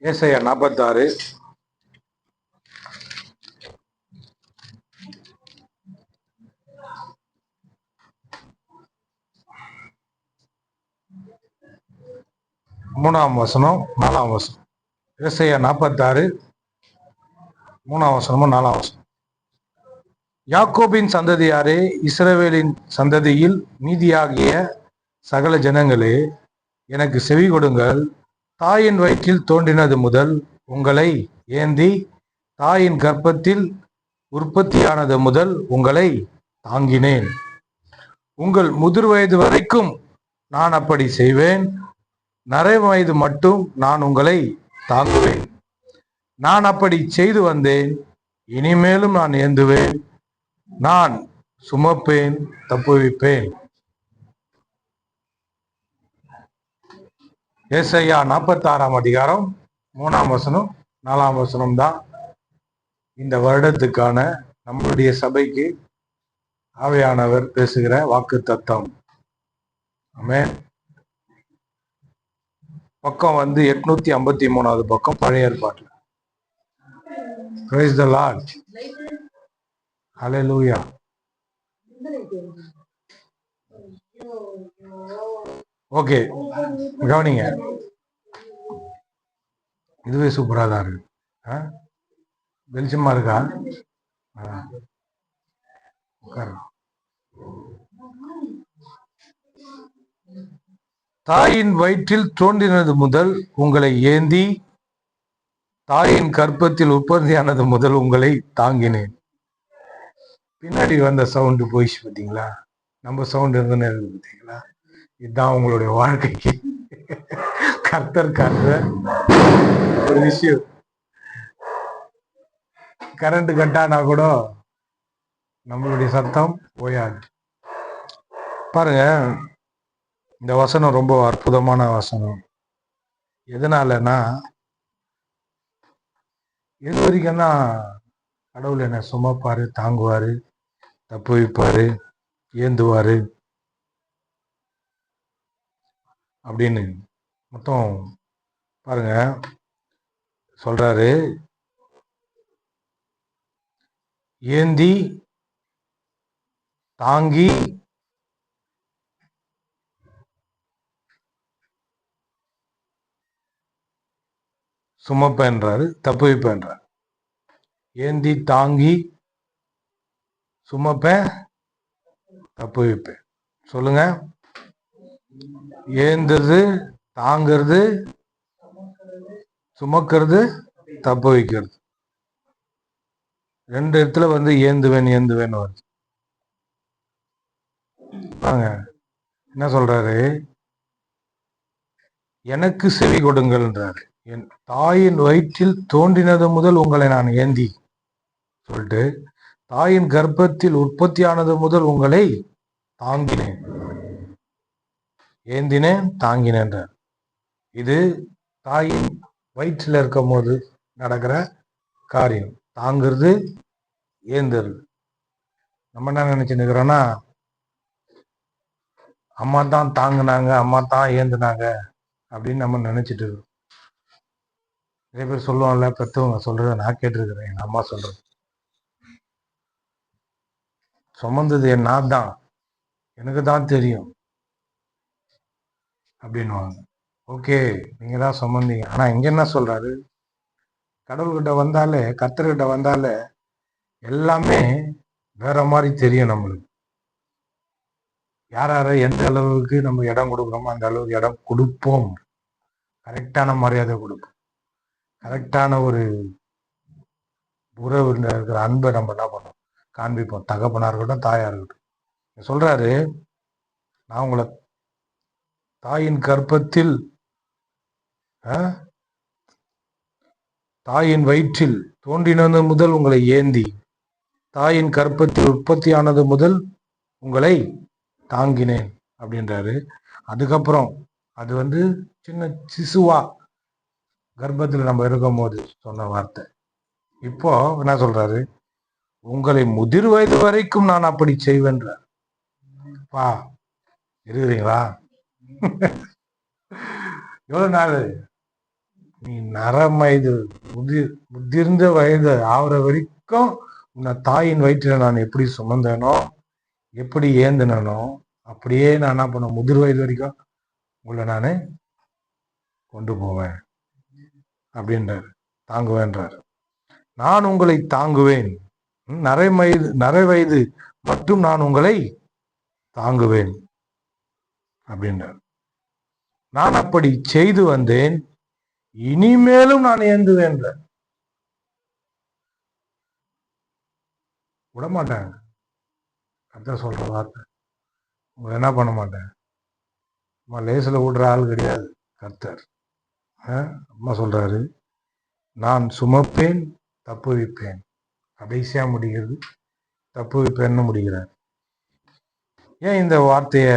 ஏசாயா 46 3ஆம் வசனம் 4ஆம் வசனம். ஏசாயா 46 3ஆம் வசனமும் 4ஆம் வசனம். யாக்கோபின் சந்ததியாரே, இஸ்ரவேலின் சந்ததியில் மீதியாகிய சகல ஜனங்களே, எனக்கு செவி கொடுங்கள். தாயின் வயிற்றில் தோன்றினது முதல் உங்களை ஏந்தி, தாயின் கர்ப்பத்தில் உற்பத்தியானது முதல் உங்களை தாங்கினேன். உங்கள் முதிர் வயது வரைக்கும் நான் அப்படி செய்வேன். நரை வயது மட்டும் நான் உங்களை தாங்குவேன். நான் அப்படி செய்து வந்தேன், இனிமேலும் நான் ஏந்துவேன். நான் சுமப்பேன், தப்புவிப்பேன். ஏசாயா 46ஆம் அதிகாரம் 3ஆம் வசனம் 4ஆம் வசனம் தான் இந்த வருடத்துக்கான நம்மளுடைய சபைக்கு ஆவியானவர் பேசுகிற வாக்கு தத்தம். ஆமென். பக்கம் 853வது பக்கம், பழைய ஏற்பாட்டில். Praise the Lord. Hallelujah. Okay, கவனிங்க. இதுவே சூப்பரா தான் இருக்கு. வெளிச்சமா இருக்கா? தாயின் வயிற்றில் தோன்றினது முதல் உங்களை ஏந்தி, தாயின் கர்ப்பத்தில் உற்பத்தியானது முதல் உங்களை தாங்கினேன். பின்னாடி வந்த சவுண்டு போயிடுச்சு பார்த்தீங்களா? நம்ம சவுண்ட் இருந்துன்னு இருக்கு பார்த்தீங்களா? இதுதான் உங்களுடைய வாழ்க்கைக்கு கர்த்தர் காட்டுற ஒரு விஷயம். கரண்ட் கட்டானா கூட நம்மளுடைய சத்தம் போயாது. பாருங்க, இந்த வசனம் ரொம்ப அற்புதமான வசனம். எதனாலன்னா, எது வரைக்கும் தான் கடவுள் என்ன சுமப்பாரு, தாங்குவாரு, தப்பு வைப்பாரு, ஏந்துவாரு அப்படின்னு மொத்தம் பாருங்க சொல்றாரு. ஏந்தி, தாங்கி, சுமப்பேன்றாரு, தப்பு வைப்பேன்றாரு. ஏந்தி, தாங்கி, சுமப்பேன், தப்பு வைப்பேன். சொல்லுங்க. ஏந்துறது, தாங்கிறது, சுமக்கிறது, தப்பு வைக்கிறது. ரெண்டு இடத்துல ஏந்துவேன் வருது. வாங்க, என்ன சொல்றாரு? எனக்கு செவி கொடுங்கள்ன்றாரு. என் தாயின் வயிற்றில் தோன்றினது முதல் உங்களை நான் ஏந்தி சொல்லிட்டு, தாயின் கர்ப்பத்தில் உற்பத்தியானது முதல் உங்களை தாங்கினேன், ஏந்தினேன், தாங்கினேன்றார். இது தாயின் வயிற்றில் இருக்கும் போது நடக்கிற காரியம். தாங்கிறது, ஏந்துறது. நம்ம என்ன நினைச்சுன்னு இருக்கிறோம்னா, அம்மா தான் தாங்கினாங்க, அம்மா தான் ஏந்துனாங்க அப்படின்னு நம்ம நினைச்சிட்டு இருக்கோம். நிறைய பேர் சொல்லுவாங்கல்ல, பெற்றவங்க சொல்றத நான் கேட்டிருக்கிறேன். எங்க அம்மா சொல்றது, சுமந்தது நான் தான், எனக்கு தான் தெரியும் அப்படின்வாங்க. ஓகே, நீங்க தான் சுமந்தீங்க. ஆனா இங்க என்ன சொல்றாரு? கடவுள்கிட்ட வந்தாலே, கர்த்தர்கிட்ட வந்தாலே எல்லாமே வேற மாதிரி தெரியும் நம்மளுக்கு. யார எந்த அளவுக்கு நம்ம இடம் கொடுக்குறோமோ அந்த அளவுக்கு இடம் கொடுப்போம். கரெக்டான மரியாதை கொடுப்போம். கரெக்டான ஒரு உறவு இருக்கிற அன்பை நம்ம என்ன பண்ணோம், காண்பிப்போம். தகப்பனா இருக்கட்டும், தாயா இருக்கட்டும். சொல்றாரு, நான் உங்களை தாயின் கர்ப்பத்தில், தாயின் வயிற்றில் தோன்றினது முதல் உங்களை ஏந்தி, தாயின் கர்ப்பத்தில் உற்பத்தியானது முதல் உங்களை தாங்கினேன் அப்படின்றாரு. அதுக்கப்புறம் அது சின்ன சிசுவா கர்ப்பத்தில் நம்ம இருக்கும் போது சொன்ன வார்த்தை. இப்போ என்ன சொல்றாரு? உங்களை முதிர் வயது வரைக்கும் நான் அப்படி செய்வேன்றார். பா, இருக்கிறீங்களா? எவ்வளவு நாள்? நீ நரமயது முதிர்ந்த வயது ஆகிற வரைக்கும் உன்னை தாயின் வயிற்றில் நான் எப்படி சுமந்தேனோ, எப்படி ஏந்தினனோ, அப்படியே நான் என்ன பண்ண முதிர் வயது வரைக்கும் உங்களை நான் கொண்டு போவேன் அப்படின்றாரு. தாங்குவேன்றாரு. நான் உங்களை தாங்குவேன். நரை வயது மட்டும் நான் உங்களை தாங்குவேன் அப்படின்றார். நான் அப்படி செய்து வந்தேன், இனிமேலும் நான் ஏந்துவேன். விடமாட்டேன். கர்த்தர் சொல்ற வார்த்தை. உங்களை என்ன பண்ண மாட்டேன். அம்மா லேசில் விடுற ஆள் கிடையாது கர்த்தர். அம்மா சொல்றாரு, நான் சுமப்பேன், தப்பு வைப்பேன். கடைசியா முடிகிறது தப்பு வைப்பேன்னு முடிகிறார். ஏன் இந்த வார்த்தைய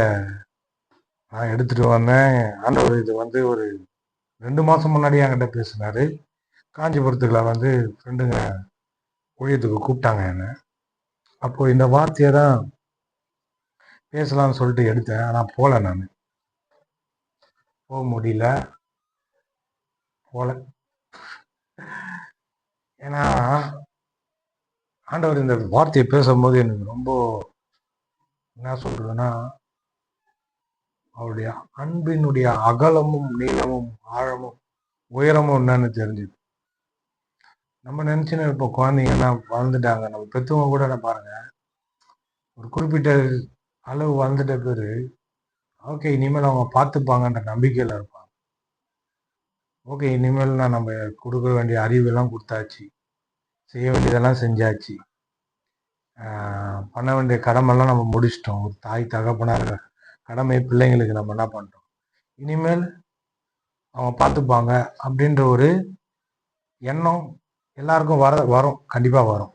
நான் எடுத்துட்டு வந்தேன்? ஆண்டவர் இது ஒரு 2 மாசம் முன்னாடி என்கிட்ட பேசினாரு. காஞ்சிபுரத்துக்குள்ள ஃப்ரெண்டுங்க ஊழியத்துக்கு கூப்பிட்டாங்க என்ன. அப்போ இந்த வார்த்தையை தான் பேசலாம்னு சொல்லிட்டு எடுத்தேன். ஆனா போல, நான் போக முடியல, போல. ஏன்னா ஆண்டவர் இந்த வார்த்தையை பேசும்போது எனக்கு ரொம்ப என்ன சொல்றதுன்னா, அவருடைய அன்பினுடைய அகலமும் நீளமும் ஆழமும் உயரமும் என்னன்னு தெரிஞ்சுது. நம்ம நினைச்சுன்னு இப்போ குழந்தைங்கன்னா வளர்ந்துட்டாங்க. நம்ம பெற்றவங்க கூட என்ன பாருங்க, ஒரு குறிப்பிட்ட அளவு வளர்ந்துட்ட பேரு ஓகே இனிமேல் அவங்க பார்த்துப்பாங்கன்ற நம்பிக்கையில் இருப்பாங்க. ஓகே இனிமேல் நம்ம கொடுக்க வேண்டிய அறிவெல்லாம் கொடுத்தாச்சு, செய்ய வேண்டியதெல்லாம் செஞ்சாச்சு, பண்ண வேண்டிய கடமைலாம் நம்ம முடிச்சிட்டோம். ஒரு தாய் தகப்பனாக கடமை பிள்ளைங்களுக்கு நம்ம என்ன பண்ணுறோம், இனிமேல் அவங்க பார்த்துப்பாங்க அப்படின்ற ஒரு எண்ணம் எல்லாருக்கும் வரும், கண்டிப்பாக வரும்.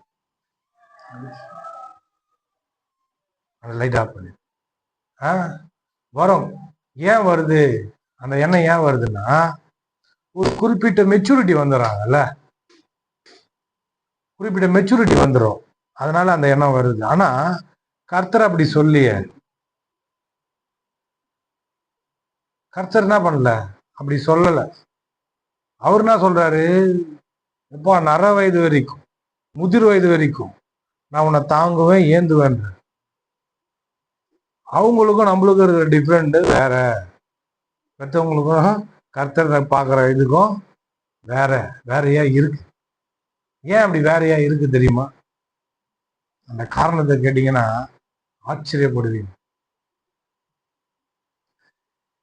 லைட் ஆஃப் பண்ணி வரும். ஏன் வருது அந்த எண்ணம்? ஏன் வருதுன்னா, ஒரு குறிப்பிட்ட மெச்சூரிட்டி வந்துடுறாங்கல்ல, குறிப்பிட்ட மெச்சூரிட்டி வந்துடும், அதனால அந்த எண்ணம் வருது. ஆனா கர்த்தர் அப்படி சொல்லிய, கர்த்தர் என்ன பண்ணல, அப்படி சொல்லல. அவர் என்ன சொல்றாரு, எப்போ நர வயது வரைக்கும் முதிர் வயது வரைக்கும் நான் உன்னை தாங்குவேன், ஏந்துவேன். அவங்களுக்கும் நம்மளுக்கும் இருக்கிற டிஃப்ரெண்ட் வேற. மற்றவங்களுக்கும் கர்த்தர் பார்க்குற இதுக்கும் வேறையா இருக்கு. ஏன் அப்படி வேறையா இருக்கு தெரியுமா? அந்த காரணத்தை கேட்டீங்கன்னா ஆச்சரியப்படுவீங்க.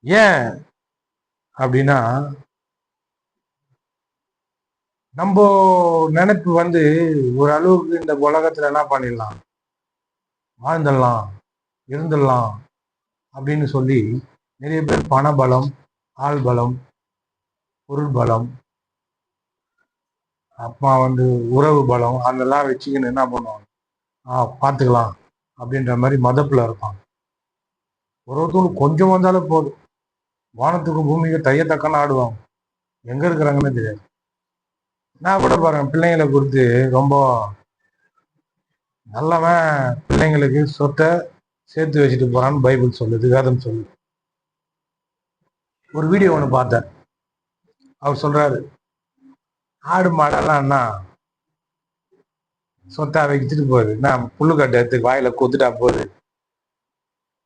ஏன் அப்படின்னா, நம்ம நினைப்பு ஒரு அளவுக்கு இந்த உலகத்துல என்ன பண்ணிடலாம், வாழ்ந்துடலாம், இருந்துடலாம் அப்படின்னு சொல்லி நிறைய பேர் பண பலம், ஆள் பலம், பொருள் பலம், அப்பா உறவு பலம் அதெல்லாம் வச்சுக்கின்னு என்ன பண்ணுவாங்க, பார்த்துக்கலாம் அப்படின்ற மாதிரி மதப்புல இருப்பாங்க. ஒருத்தவங்களுக்கு கொஞ்சம் வந்தாலும் போதும், வானத்துக்கு பூமிக்கு தையத்தக்கன்னு ஆடுவாங்க. எங்க இருக்கிறாங்கன்னு தெரியாது. நான் கூட பாருங்க, பிள்ளைங்களை குறித்து ரொம்ப நல்லவன் பிள்ளைங்களுக்கு சொத்தை சேர்த்து வச்சுட்டு போறான்னு பைபிள் சொல்லுது, வேதம் சொல்லுது. ஒரு வீடியோ ஒன்று பார்த்தேன். அவர் சொல்றாரு, ஆடு மாடெல்லாம் சொத்தா வச்சுட்டு போகுது, நான் புல்லுக்கட்டை எடுத்து வாயில கொத்துட்டா போகுது,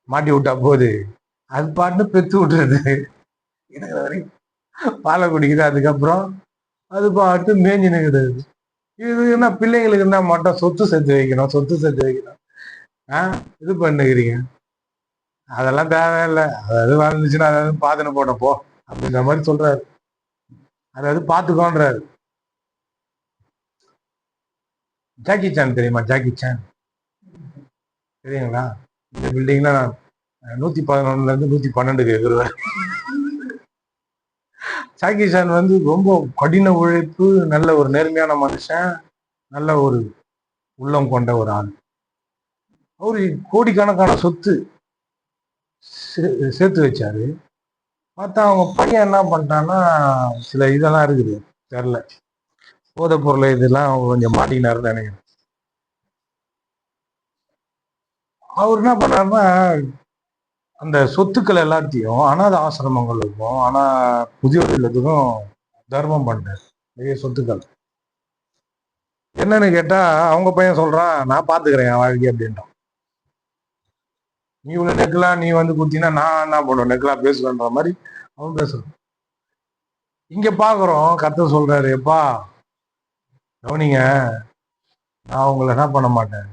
மாட்டி விட்டா போகுது, அது பாட்டு பெத்து விட்டுறது, பாலை குடிக்குது, அதுக்கப்புறம் அது பாட்டு மேஞ்சி நிற்குது. இது என்ன பிள்ளைங்களுக்கு என்ன மட்டும் சொத்து சேர்த்து வைக்கணும், சொத்து சேர்த்து வைக்கணும், இது பண்ணுகிறீங்க, அதெல்லாம் தேவையில்லை, அதாவது வாழ்ந்துச்சுன்னா அதாவது பாதனை போட்டப்போ அப்படின்ற மாதிரி சொல்றாரு. அதாவது பார்த்துக்கோன்றாரு. ஜாக்கி சான் தெரியுமா? ஜாக்கி சான் தெரியுங்களா? இந்த பில்டிங்ல 111 இருந்து 112 இருக்கிறார். ஜாக்கி சான் ரொம்ப கடின உழைப்பு, நல்ல ஒரு நேர்மையான மனுஷன், நல்ல ஒரு உள்ளம் கொண்ட ஒரு ஆள். அவரு கோடிக்கணக்கான சொத்து சேர்த்து வச்சாரு. பார்த்தா அவங்க பையன் என்ன பண்ணிட்டான்னா, சில இதெல்லாம் இருக்குது தெரியல, போதை பொருள் இதெல்லாம் கொஞ்சம் மாட்டினாருன்னு நினைக்கிறேன். அவர் என்ன பண்ணாருன்னா, அந்த சொத்துக்கள் எல்லாத்தையும் அனாத ஆசிரமங்களுக்கும் புதியோர் இல்லத்துக்கும் தர்மம் பண்ணிட்டார், நிறைய சொத்துக்கள். என்னன்னு கேட்டா அவங்க பையன் சொல்றான், நான் பாத்துக்கிறேன் என் வாழ்க்கை அப்படின்றான். நீ இவ்வளவு நெக்கலாம் நீ வந்து குத்தினா நான் என்ன பண்ணுவேன், நெக்கலாம் பேசுவேன்ற மாதிரி அவன் பேசுறான். இங்க பாக்குறோம் கர்த்தர் சொல்றாரு, எப்பா கவனிங்க, நான் உங்களை என்ன பண்ண மாட்டேன்,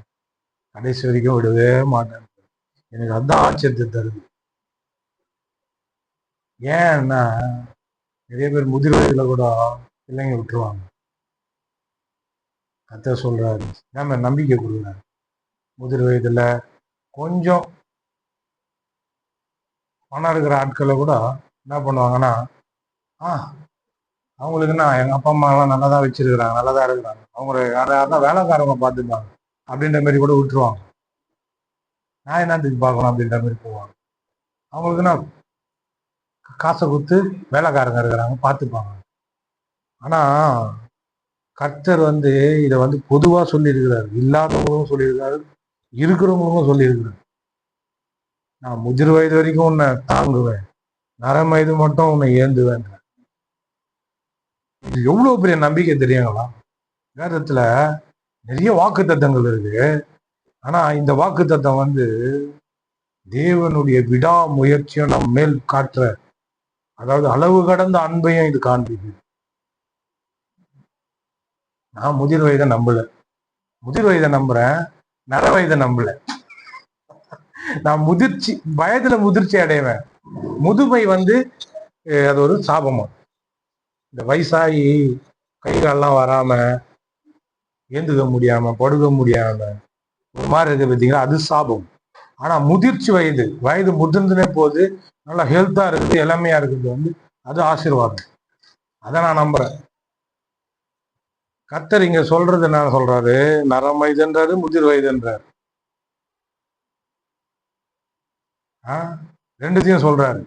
கடைசி வரைக்கும் விடவே மாட்டேன். எனக்கு அதுதான் ஆச்சரியத்தை தருது. ஏன்னா நிறைய பேர் முதிர் வயதுல கூட பிள்ளைங்க விட்டுருவாங்க. கர்த்தர் சொல்றாரு, நம்ம நம்பிக்கை கொடுக்குறாரு. முதிர் வயதுல கொஞ்சம் பணம் இருக்கிற ஆட்களை கூட என்ன பண்ணுவாங்கன்னா, அவங்களுக்குன்னா எங்க அப்பா அம்மா எல்லாம் நல்லா தான் வச்சிருக்கிறாங்க, நல்லா தான் இருக்கிறாங்க, அவங்க யாராவது வேலைக்காரங்க பார்த்துப்பாங்க அப்படின்ற மாதிரி கூட விட்டுருவாங்க. நான் என்னத்துக்கு பார்க்கணும் அப்படின்ற மாதிரி போவாங்க. அவங்களுக்குன்னா காசை கொடுத்து வேலைக்காரங்க இருக்கிறாங்க பார்த்துப்பாங்க. ஆனா கர்த்தர் வந்து இதை வந்து பொதுவா சொல்லியிருக்கிறாரு, இல்லாதவங்களும் சொல்லியிருக்காரு, இருக்கிறவங்களுக்கும் சொல்லியிருக்கிறாரு. நான் முதிர் வயது வரைக்கும் உன்னை தாங்குவேன், நரம் வயது மட்டும் உன்னை ஏந்துவேன். இது எவ்வளவு பெரிய நம்பிக்கை தெரியுங்களா? வேதத்துல நிறைய வாக்கு தத்தங்கள் இருக்கு. ஆனா இந்த வாக்கு தத்தம் வந்து தேவனுடைய விடாமுயற்சியும் நம்ம மேல் காட்டுற, அதாவது அளவு கடந்த அன்பையும் இது காண்பிக்குது. நான் முதிர் வயதை நம்பல, முதிர் வயதை நம்புறேன், நர வயதை நம்பல. நான் முதிர்ச்சி வயதுல முதிர்ச்சி அடைவேன். முதுமை வந்து அது ஒரு சாபமா. இந்த வயசாகி கை காலெல்லாம் வராம, ஏந்துக்க முடியாம, படுக்க முடியாம ஒரு மாதிரி இருக்கு பார்த்தீங்களா, அது சாபம். ஆனா முதிர்ச்சி வயது முதிர்ந்துனே போது நல்லா ஹெல்த்தா இருக்குது, இளமையா இருக்குது வந்து அது ஆசீர்வாதம். அதை நான் நம்புறேன். கர்த்தர் இங்க சொல்றது என்ன சொல்றாரு, நரம் வயதுன்றாரு, முதிர் வயதுன்றாரு. ரெண்டுத்தையும் சொல்றாரு.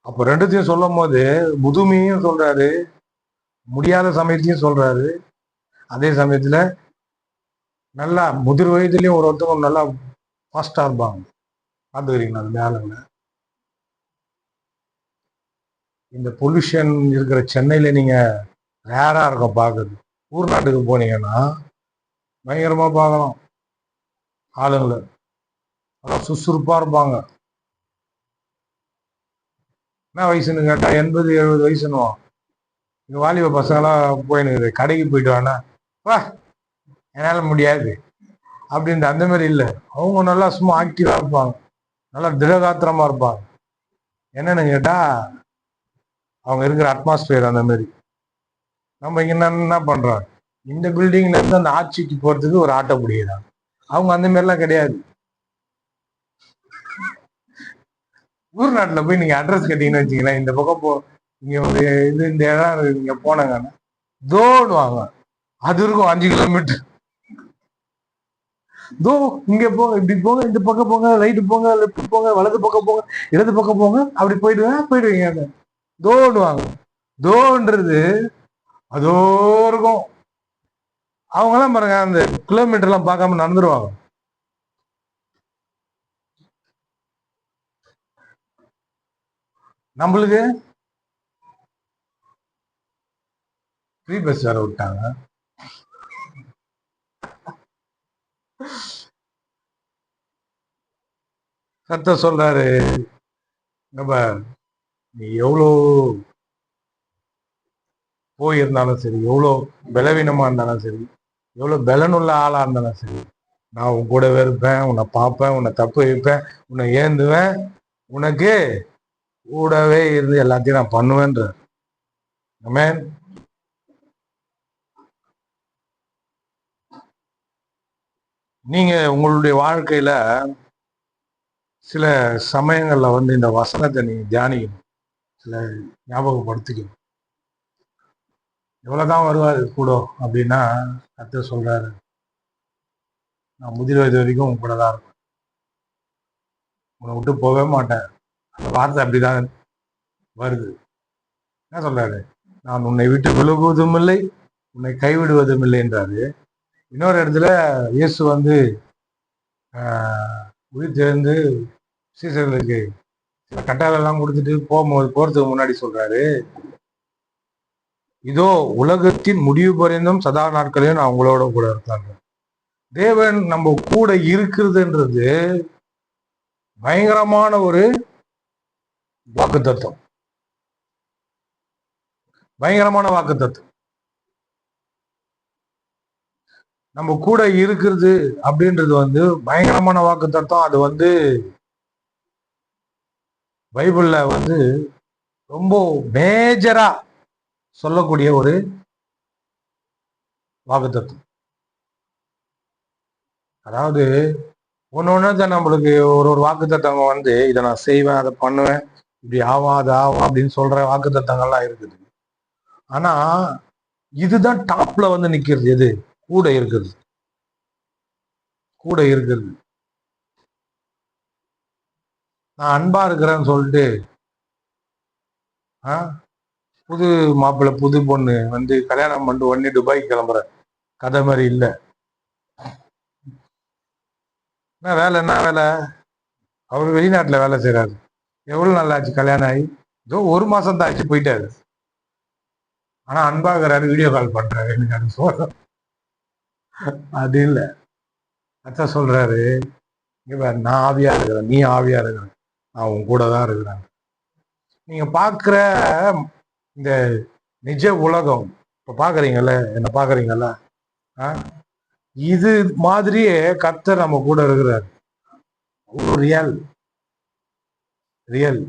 அப்ப ரெண்டுத்தையும் சொல்லும் போது முதுமையும் சொல்றாரு, முடியாத சமயத்தையும் சொல்றாரு. அதே சமயத்துல நல்லா முதிர் வயதுலயும் ஒருத்தவங்க நல்லா ஃபாஸ்டா இருப்பாங்க, பார்த்துக்கிறீங்களா அந்த ஆளுங்களை. இந்த பொல்யூஷன் இருக்கிற சென்னையில நீங்க ரேரா இருக்கும் பார்க்குறது. ஊர் நாட்டுக்கு போனீங்கன்னா பயங்கரமா பார்க்கலாம் ஆளுங்களை, அதான் சுறுசுறுப்பா இருப்பாங்க. என்ன வயசுன்னு கேட்டா 80-70 வயசுன்னுவோம். இங்க வாலிப பசங்களாம் போயின்னு கடைக்கு போயிட்டு வானா, வா என்னால முடியாது அப்படின்ற அந்த மாதிரி இல்லை. அவங்க நல்லா சும்மா ஆக்டிவா இருப்பாங்க, நல்லா திடகாத்திரமா இருப்பாங்க. என்னன்னு கேட்டா அவங்க இருக்கிற அட்மாஸ்பியர் அந்த மாதிரி. நம்ம இங்க என்ன பண்றோம், இந்த பில்டிங்ல இருந்து அந்த ஆட்சிக்கு போறதுக்கு ஒரு ஆட்டோ பிடிக்கிறாங்க. அவங்க அந்த மாதிரிலாம் கிடையாது. ஊர் நாட்டுல போய் நீங்க அட்ரஸ் கேட்டீங்கன்னு வச்சுக்கலாம், இந்த பக்கம் போ, இங்க ஒரு இது இந்த இடம் நீங்க போனாங்கன்னா தோடுவாங்க, அது இருக்கும் 5 கிலோமீட்டர். தோ இங்க போங்க, இப்படி போங்க, இந்த பக்கம் போங்க, ரைட்டு போங்க, லெஃப்ட் போங்க, வலது பக்கம் போங்க, இடது பக்கம் போங்க, அப்படி போயிடுவீங்க. தோடுவாங்க. தோன்றது அதோ இருக்கும். அவங்க எல்லாம் பாருங்க அந்த கிலோமீட்டர் எல்லாம் பார்க்காம நடந்துருவாங்க. நம்மளுக்கு ஃப்ரீ பஸ் வேற விட்டாங்க. கர்த்தர் சொல்றாரு, நீ எவ்வளோ போயிருந்தாலும் சரி, எவ்வளோ பலவீனமா இருந்தாலும் சரி, எவ்வளோ பலனுள்ள ஆளா இருந்தாலும் சரி, நான் உன் கூடவே இருப்பேன், உன்னை பார்ப்பேன், உன்னை தப்பு வைப்பேன், உன்னை ஏந்துவேன், உனக்கு கூடவே இருந்து எல்லாத்தையும் நான் பண்ணுவேன்ற. ஆமென். நீங்க உங்களுடைய வாழ்க்கையில சில சமயங்கள்ல வந்து இந்த வசனத்தை நீங்க தியானிக்கணும், சில ஞாபகப்படுத்திக்கணும். எவ்வளவுதான் வருவாரு கூட அப்படின்னா கர்த்தர் சொல்றாரு, நான் முதிர் வயது வரைக்கும் உன் கூட தான் இருப்பேன், உன்னை விட்டு போகவே மாட்டேன். அந்த வார்த்தை அப்படிதான் வருது. என்ன சொல்றாரு, நான் உன்னை விட்டு விலகுவதும் இல்லை, உன்னை கைவிடுவதும் இல்லை என்றாரு. இன்னொரு இடத்துல இயேசு வந்து உயிர் தெரிந்து சீசர்களுக்கு சில கட்டாளெல்லாம் கொடுத்துட்டு போறதுக்கு முன்னாடி சொல்றாரு, இதோ உலகத்தின் முடிவு பரிந்தும் சதா நாட்களையும் நான் உங்களோட கூட இருக்காங்க. தேவன் நம்ம கூட இருக்கிறதுன்றது பயங்கரமான ஒரு வாக்கு தத்துவம், பயங்கரமான வாக்கு தத்துவம். நம்ம கூட இருக்கிறது அப்படின்றது பயங்கரமான வாக்கு தத்துவம். அது பைபிள்ல ரொம்ப மேஜரா சொல்லக்கூடிய ஒரு வாக்கு தத்துவம். அதாவது ஒன்னொன்னு நம்மளுக்கு ஒரு வாக்கு தத்துவம் இதை நான் செய்வேன், அதை பண்ணுவேன், இப்படி ஆவா அது ஆவா அப்படின்னு சொல்ற வாக்கு தத்தங்கள்லாம் இருக்குது. ஆனா இதுதான் டாப்ல நிக்கிறது. எது கூட இருக்குது, கூட இருக்குது. நான் அன்பா இருக்கிறேன்னு சொல்லிட்டு புது மாப்பிள்ளை புது பொண்ணு கல்யாணம் பண்ணிட்டு உடனே துபாய் கிளம்புற கதை மாதிரி இல்ல. என்ன வேலை, அவரு வெளிநாட்டுல வேலை செய்யறாரு. எவ்வளவு நல்லா ஆச்சு கல்யாணம் ஆகி, ஏதோ 1 மாசம் தான் ஆச்சு, போயிட்டாரு. ஆனா அன்பாகிறாரு, வீடியோ கால் பண்றாரு. எனக்கு அது சொல்ற அது இல்ல. அதான் சொல்றாரு, நான் ஆவியா இருக்கிறேன், நீ ஆவியா இருக்கிற, நான் உன் கூட தான் இருக்கிறேன். நீங்க பாக்குற இந்த நிஜ உலகம் இப்ப பாக்குறீங்கல்ல, என்ன பாக்குறீங்கல்ல, இது மாதிரியே கர்த்தர் நம்ம கூட இருக்கிறார். Real real.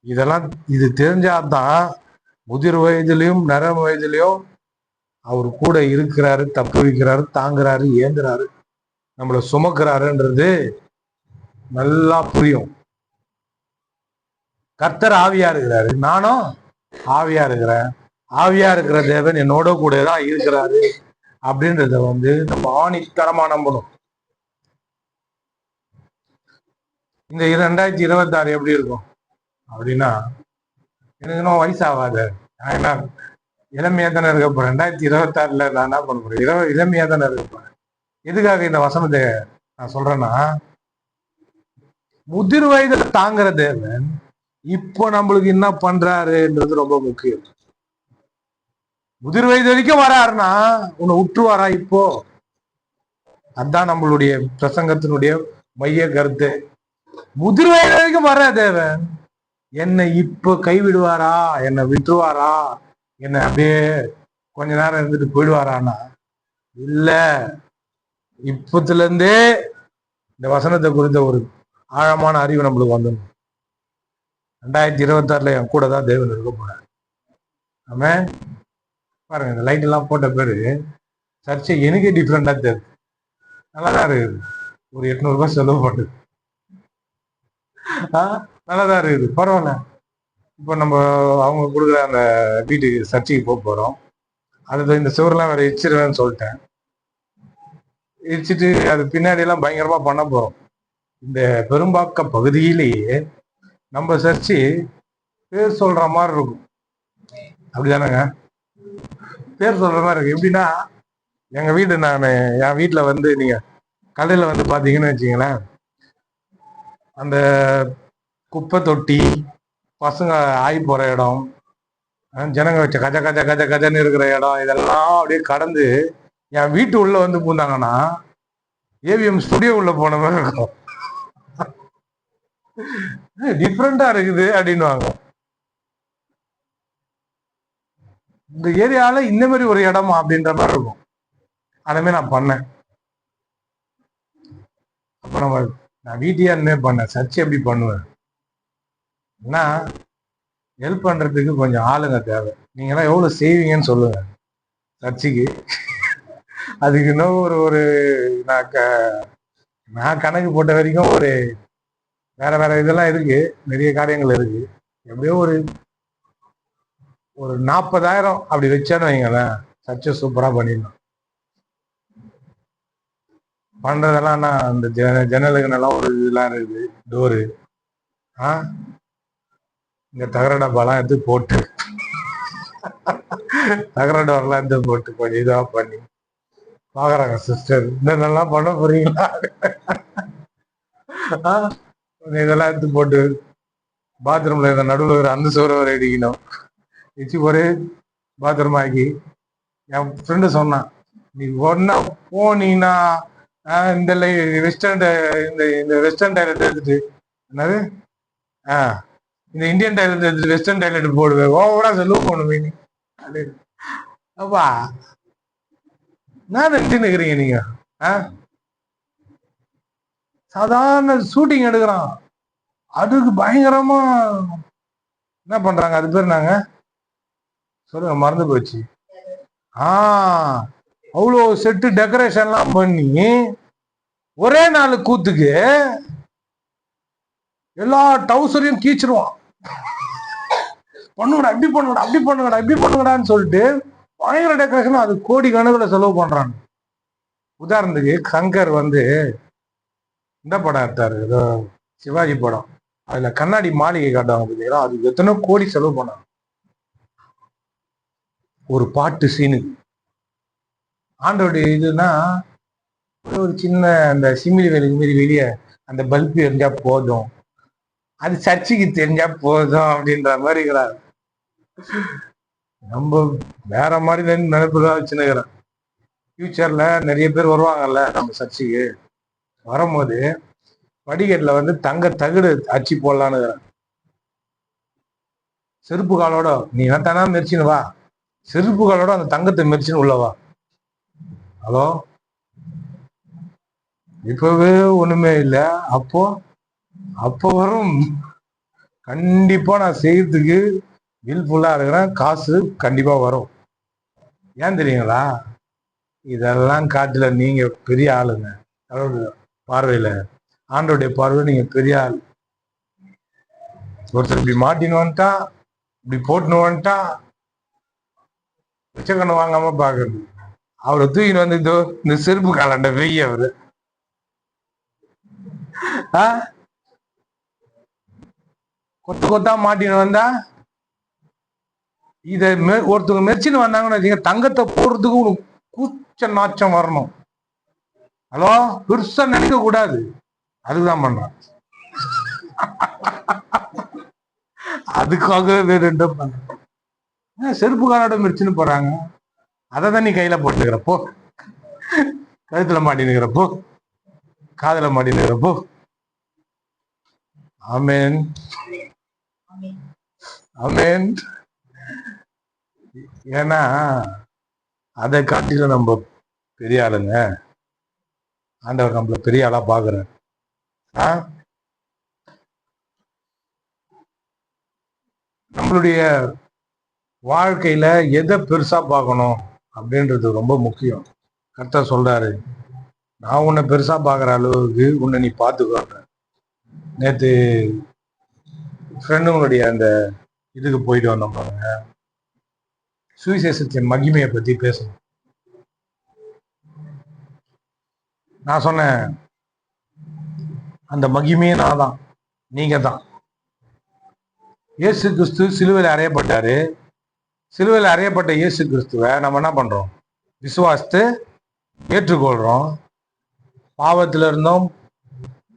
இதெல்லாம் இது தெரிஞ்சாதான் முதிர் வயதிலையும் நரம் வயதிலையும் அவர் கூட இருக்கிறாரு, தப்பு வைக்கிறாரு, தாங்குறாரு, ஏந்துறாரு, நம்மளை சுமக்கிறாருன்றது நல்லா புரியும். கர்த்தர் ஆவியா இருக்கிறாரு, நானும் ஆவியா இருக்கிறேன். ஆவியா இருக்கிற தேவன் என்னோட கூட தான் இருக்கிறாரு அப்படின்றத நம்ம ஆணித்தரமா நம்பணும். இந்த 2026 எப்படி இருக்கும் அப்படின்னா, எனக்கு இன்னும் வயசாகாத, நான் என்ன இளமையா தானே இருக்க போறேன். 2026 நான் என்ன பண்ண போறேன், இளமையா தானே இருக்க போறேன். எதுக்காக இந்த வசனத்தை நான் சொல்றேன்னா, முதிர் வயதுல தாங்குற தேவன் இப்போ நம்மளுக்கு என்ன பண்றாருன்றது ரொம்ப முக்கியம். முதிர் வயது வரைக்கும் வராருன்னா உன்னை விட்டுருவாரா இப்போ? அதுதான் நம்மளுடைய பிரசங்கத்தினுடைய மைய கருத்து. முதிர் வயது வரைக்கும் வர தேவன் என்னை இப்ப கைவிடுவாரா, என்னை விட்டுருவாரா, என்னை அப்படியே கொஞ்ச நேரம் இருந்துட்டு போயிடுவாரான்னா இல்ல. இப்பத்துல இருந்தே இந்த வசனத்தை குறித்த ஒரு ஆழமான அறிவு நம்மளுக்கு வந்துடும். 2026 என் கூட தான் தேவன் இருக்க போறாரு. ஆமே பாருங்க, இந்த லைட் எல்லாம் போட்ட பேரு சர்ச்சை எனக்கே டிஃப்ரெண்டா தெரியுது. நல்லாதான் இருக்குது. ஒரு 800 ரூபாய் செலவு பண்ணுது, நல்லாதான் இருக்குது, பரவாயில்ல. இப்போ நம்ம அவங்க கொடுக்குற அந்த வீட்டுக்கு சர்ச்சைக்கு போறோம். அது இந்த சுவரெல்லாம் வேற இடிச்சிருவேன்னு சொல்லிட்டேன். இடிச்சிட்டு அது பின்னாடி எல்லாம் பயங்கரமா பண்ண போறோம். இந்த பெரும்பாக்க பகுதியிலேயே நம்ம சர்ச்சு பேர் சொல்ற மாதிரி இருக்கும். அப்படிதானங்க, பேர் சொல்ற மாதிரி இருக்கு. எப்படின்னா, எங்க வீடு, என் வீட்டுல நீங்க கடையில பாத்தீங்கன்னு வச்சுங்களேன், அந்த குப்பை தொட்டி, பசங்க ஆகி போற இடம், ஜனங்க வச்ச கஜ கஜ கஜ கஜன்னு இருக்கிற இடம், இதெல்லாம் அப்படியே கடந்து என் வீட்டு உள்ள பூந்தாங்கன்னா ஏவிஎம் ஸ்டுடியோ உள்ள போன மாதிரி இருக்கும். டிஃப்ரெண்டா இருக்குது அப்படின்னுவாங்க. இந்த ஏரியால இந்த மாதிரி ஒரு இடமா அப்படின்ற மாதிரி இருக்கும். அதுமே நான் பண்ணேன். அப்ப நான் வீட்டையே அந்த மாதிரி பண்ணேன். சர்ச் எப்படி பண்ணுவேன், ஏன்னா ஹெல்ப் பண்றதுக்கு கொஞ்சம் ஆளுங்க தேவை. நீங்க எல்லாம் எவ்வளவு செய்வீங்கன்னு சொல்லுங்க சர்ச்சுக்கு. அதுக்கு இன்னும் ஒரு நான் கணக்கு போட்ட வரைக்கும் ஒரு வேற வேற இதெல்லாம் இருக்கு, நிறைய காரியங்கள் இருக்கு. எப்படியோ ஒரு 40,000 அப்படி வச்சான்னு வைங்களேன், சர்ச்சை சூப்பரா பண்ணிடலாம். பண்றதெல்லாம் அந்த ஜன்னலுக்கு நல்லா ஒரு இதெல்லாம் இருக்குது, டோரு, இந்த தகர டப்பாலாம் எடுத்து போட்டு, தகர டோர்லாம் எடுத்து போட்டு கொஞ்சம் இதுவா பண்ணி பாக்குறாங்க. சிஸ்டர் இந்த நல்லா பண்ண போறீங்களா, இதெல்லாம் எடுத்து போட்டு பாத்ரூம்ல இந்த நடுவில் ஒரு அந்த சோறு வரை அடிக்கணும். வச்சு ஒரே பாத்ரூமாக்கி. என் ஃப்ரெண்டு சொன்னான், நீ ஒன்னா போனீங்கன்னா இந்த வெஸ்டர்ன் இந்த இந்த வெஸ்டர்ன் டாய்லெட் எடுத்துட்டு என்னது இந்த இந்தியன் டாய்லெட் எடுத்துட்டு வெஸ்டர்ன் டாய்லெட் போடுவேன், ஓவரா செலவு பண்ணுவேன் நீ. அப்பா நான் நினைச்சுன்னுக்கிறீங்க நீங்க. சாதாரண ஷூட்டிங் எடுக்கிறான், அதுக்கு பயங்கரமா என்ன பண்றாங்க, அது பேர் நாங்க சொல்லுங்க, மறந்து போச்சு. அவ்வளோ செட்டு டெக்கரேஷன்லாம் பண்ணி ஒரே நாள் கூத்துக்கு எல்லா டவுசரையும் கீச்சிருவான். பண்ணுங்கடா, இப்படி பண்ணுங்கடா, அப்படி பண்ணுங்கடா, இப்படி பண்ணுங்கடான்னு சொல்லிட்டு பயங்கர டெக்கரேஷன், அது கோடி கணக்கில் செலவு பண்றாங்க. உதாரணத்துக்கு சங்கர் இந்த படம் எடுத்தாரு, ஏதோ சிவாஜி படம், அதுல கண்ணாடி மாளிகை காட்டுவாங்க பார்த்தீங்களா, அது எத்தனை கோடி செலவு பண்ணாங்க ஒரு பாட்டு சீனுக்கு. ஆண்டோடைய இதுனா ஒரு சின்ன அந்த சிமிலி வேலைக்கு மாரி வெளியே அந்த பல்பு எரிஞ்சா போதும், அது சர்ச்சுக்கு தெரிஞ்சா போதும் அப்படின்ற மாதிரி இருக்கிறார். நம்ம வேற மாதிரி நினைப்புதான் வச்சுன்னுக்கிறேன். ஃபியூச்சர்ல நிறைய பேர் வருவாங்கல்ல நம்ம சர்ச்சுக்கு, வரும்போது படிக்கட்டுல தங்க தகுடு அச்சு போடலான்னு செருப்பு காலோட, நீ தானா மெரிச்சின்னு வா, செருப்பு காலோட அந்த தங்கத்தை மெரிச்சின்னு உள்ளவா. ஹலோ, இப்பவே ஒண்ணுமே இல்லை, அப்போ வரும். கண்டிப்பா நான் செய்யறதுக்கு வில்ஃபுல்லா இருக்கிறேன், காசு கண்டிப்பா வரும். ஏன் தெரியுங்களா, இதெல்லாம் காட்டுல நீங்க பெரிய ஆளுங்க, பார்வையில ஆண்டோடைய பார்வை நீங்க பெரிய ஆள். ஒருத்தர் இப்படி மாட்டின்னு வந்துட்டா, இப்படி போட்டுன்னு வந்துட்டா பிச்சைக்கண்ணு வாங்காம பாக்குறது, அவரை தூக்கின்னு இதோ இந்த செருப்பு காலாண்ட வெய்ய அவரு கொத்து கொத்தா மாட்டின்னு வந்தா, இத ஒருத்தவங்க மெரிச்சின்னு வந்தாங்கன்னு வச்சுங்க, தங்கத்தை போடுறதுக்கு உனக்கு கூச்ச நாச்சம் வரணும். ஹலோ, பெருசா நினைக்க கூடாது, அதுதான் பண்றான். அதுக்காக வேற என்ன பண்ற, செருப்பு காலோட மெரிச்சுன்னு போறாங்க, அதை தான் நீ கையில போட்டுக்கிறப்போ, கழுத்துல மாட்டினுக்கிறப்போ, காதல மாட்டினுக்கிறப்போ. ஆமேன், ஆமேன். ஏன்னா அதை காட்டில நம்ம பெரிய ஆளுங்க, ஆண்டவர் நம்மள பெரிய ஆளா பாக்குறேன். நம்மளுடைய வாழ்க்கையில எதை பெருசா பார்க்கணும் அப்படின்றது ரொம்ப முக்கியம். கர்த்தர் சொல்றாரு, நான் உன்னை பெருசா பாக்குற அளவுக்கு உன்னை நீ பார்த்துக்கோ. நேத்து ஃப்ரெண்டுங்களுடைய அந்த இதுக்கு போயிட்டு வந்தோம் பாருங்க, சுவிசேஷத்தின் மகிமையை பத்தி பேசணும். நான் சொன்னேன், அந்த மகிமையே நான் தான், நீங்க தான். இயேசு கிறிஸ்து சிலுவையில் அறையப்பட்டாரு. சிலுவையில் அறையப்பட்ட இயேசு கிறிஸ்துவை நம்ம என்ன பண்றோம், விசுவாசித்து ஏற்றுக்கொள்றோம். பாவத்துல இருந்தோம்,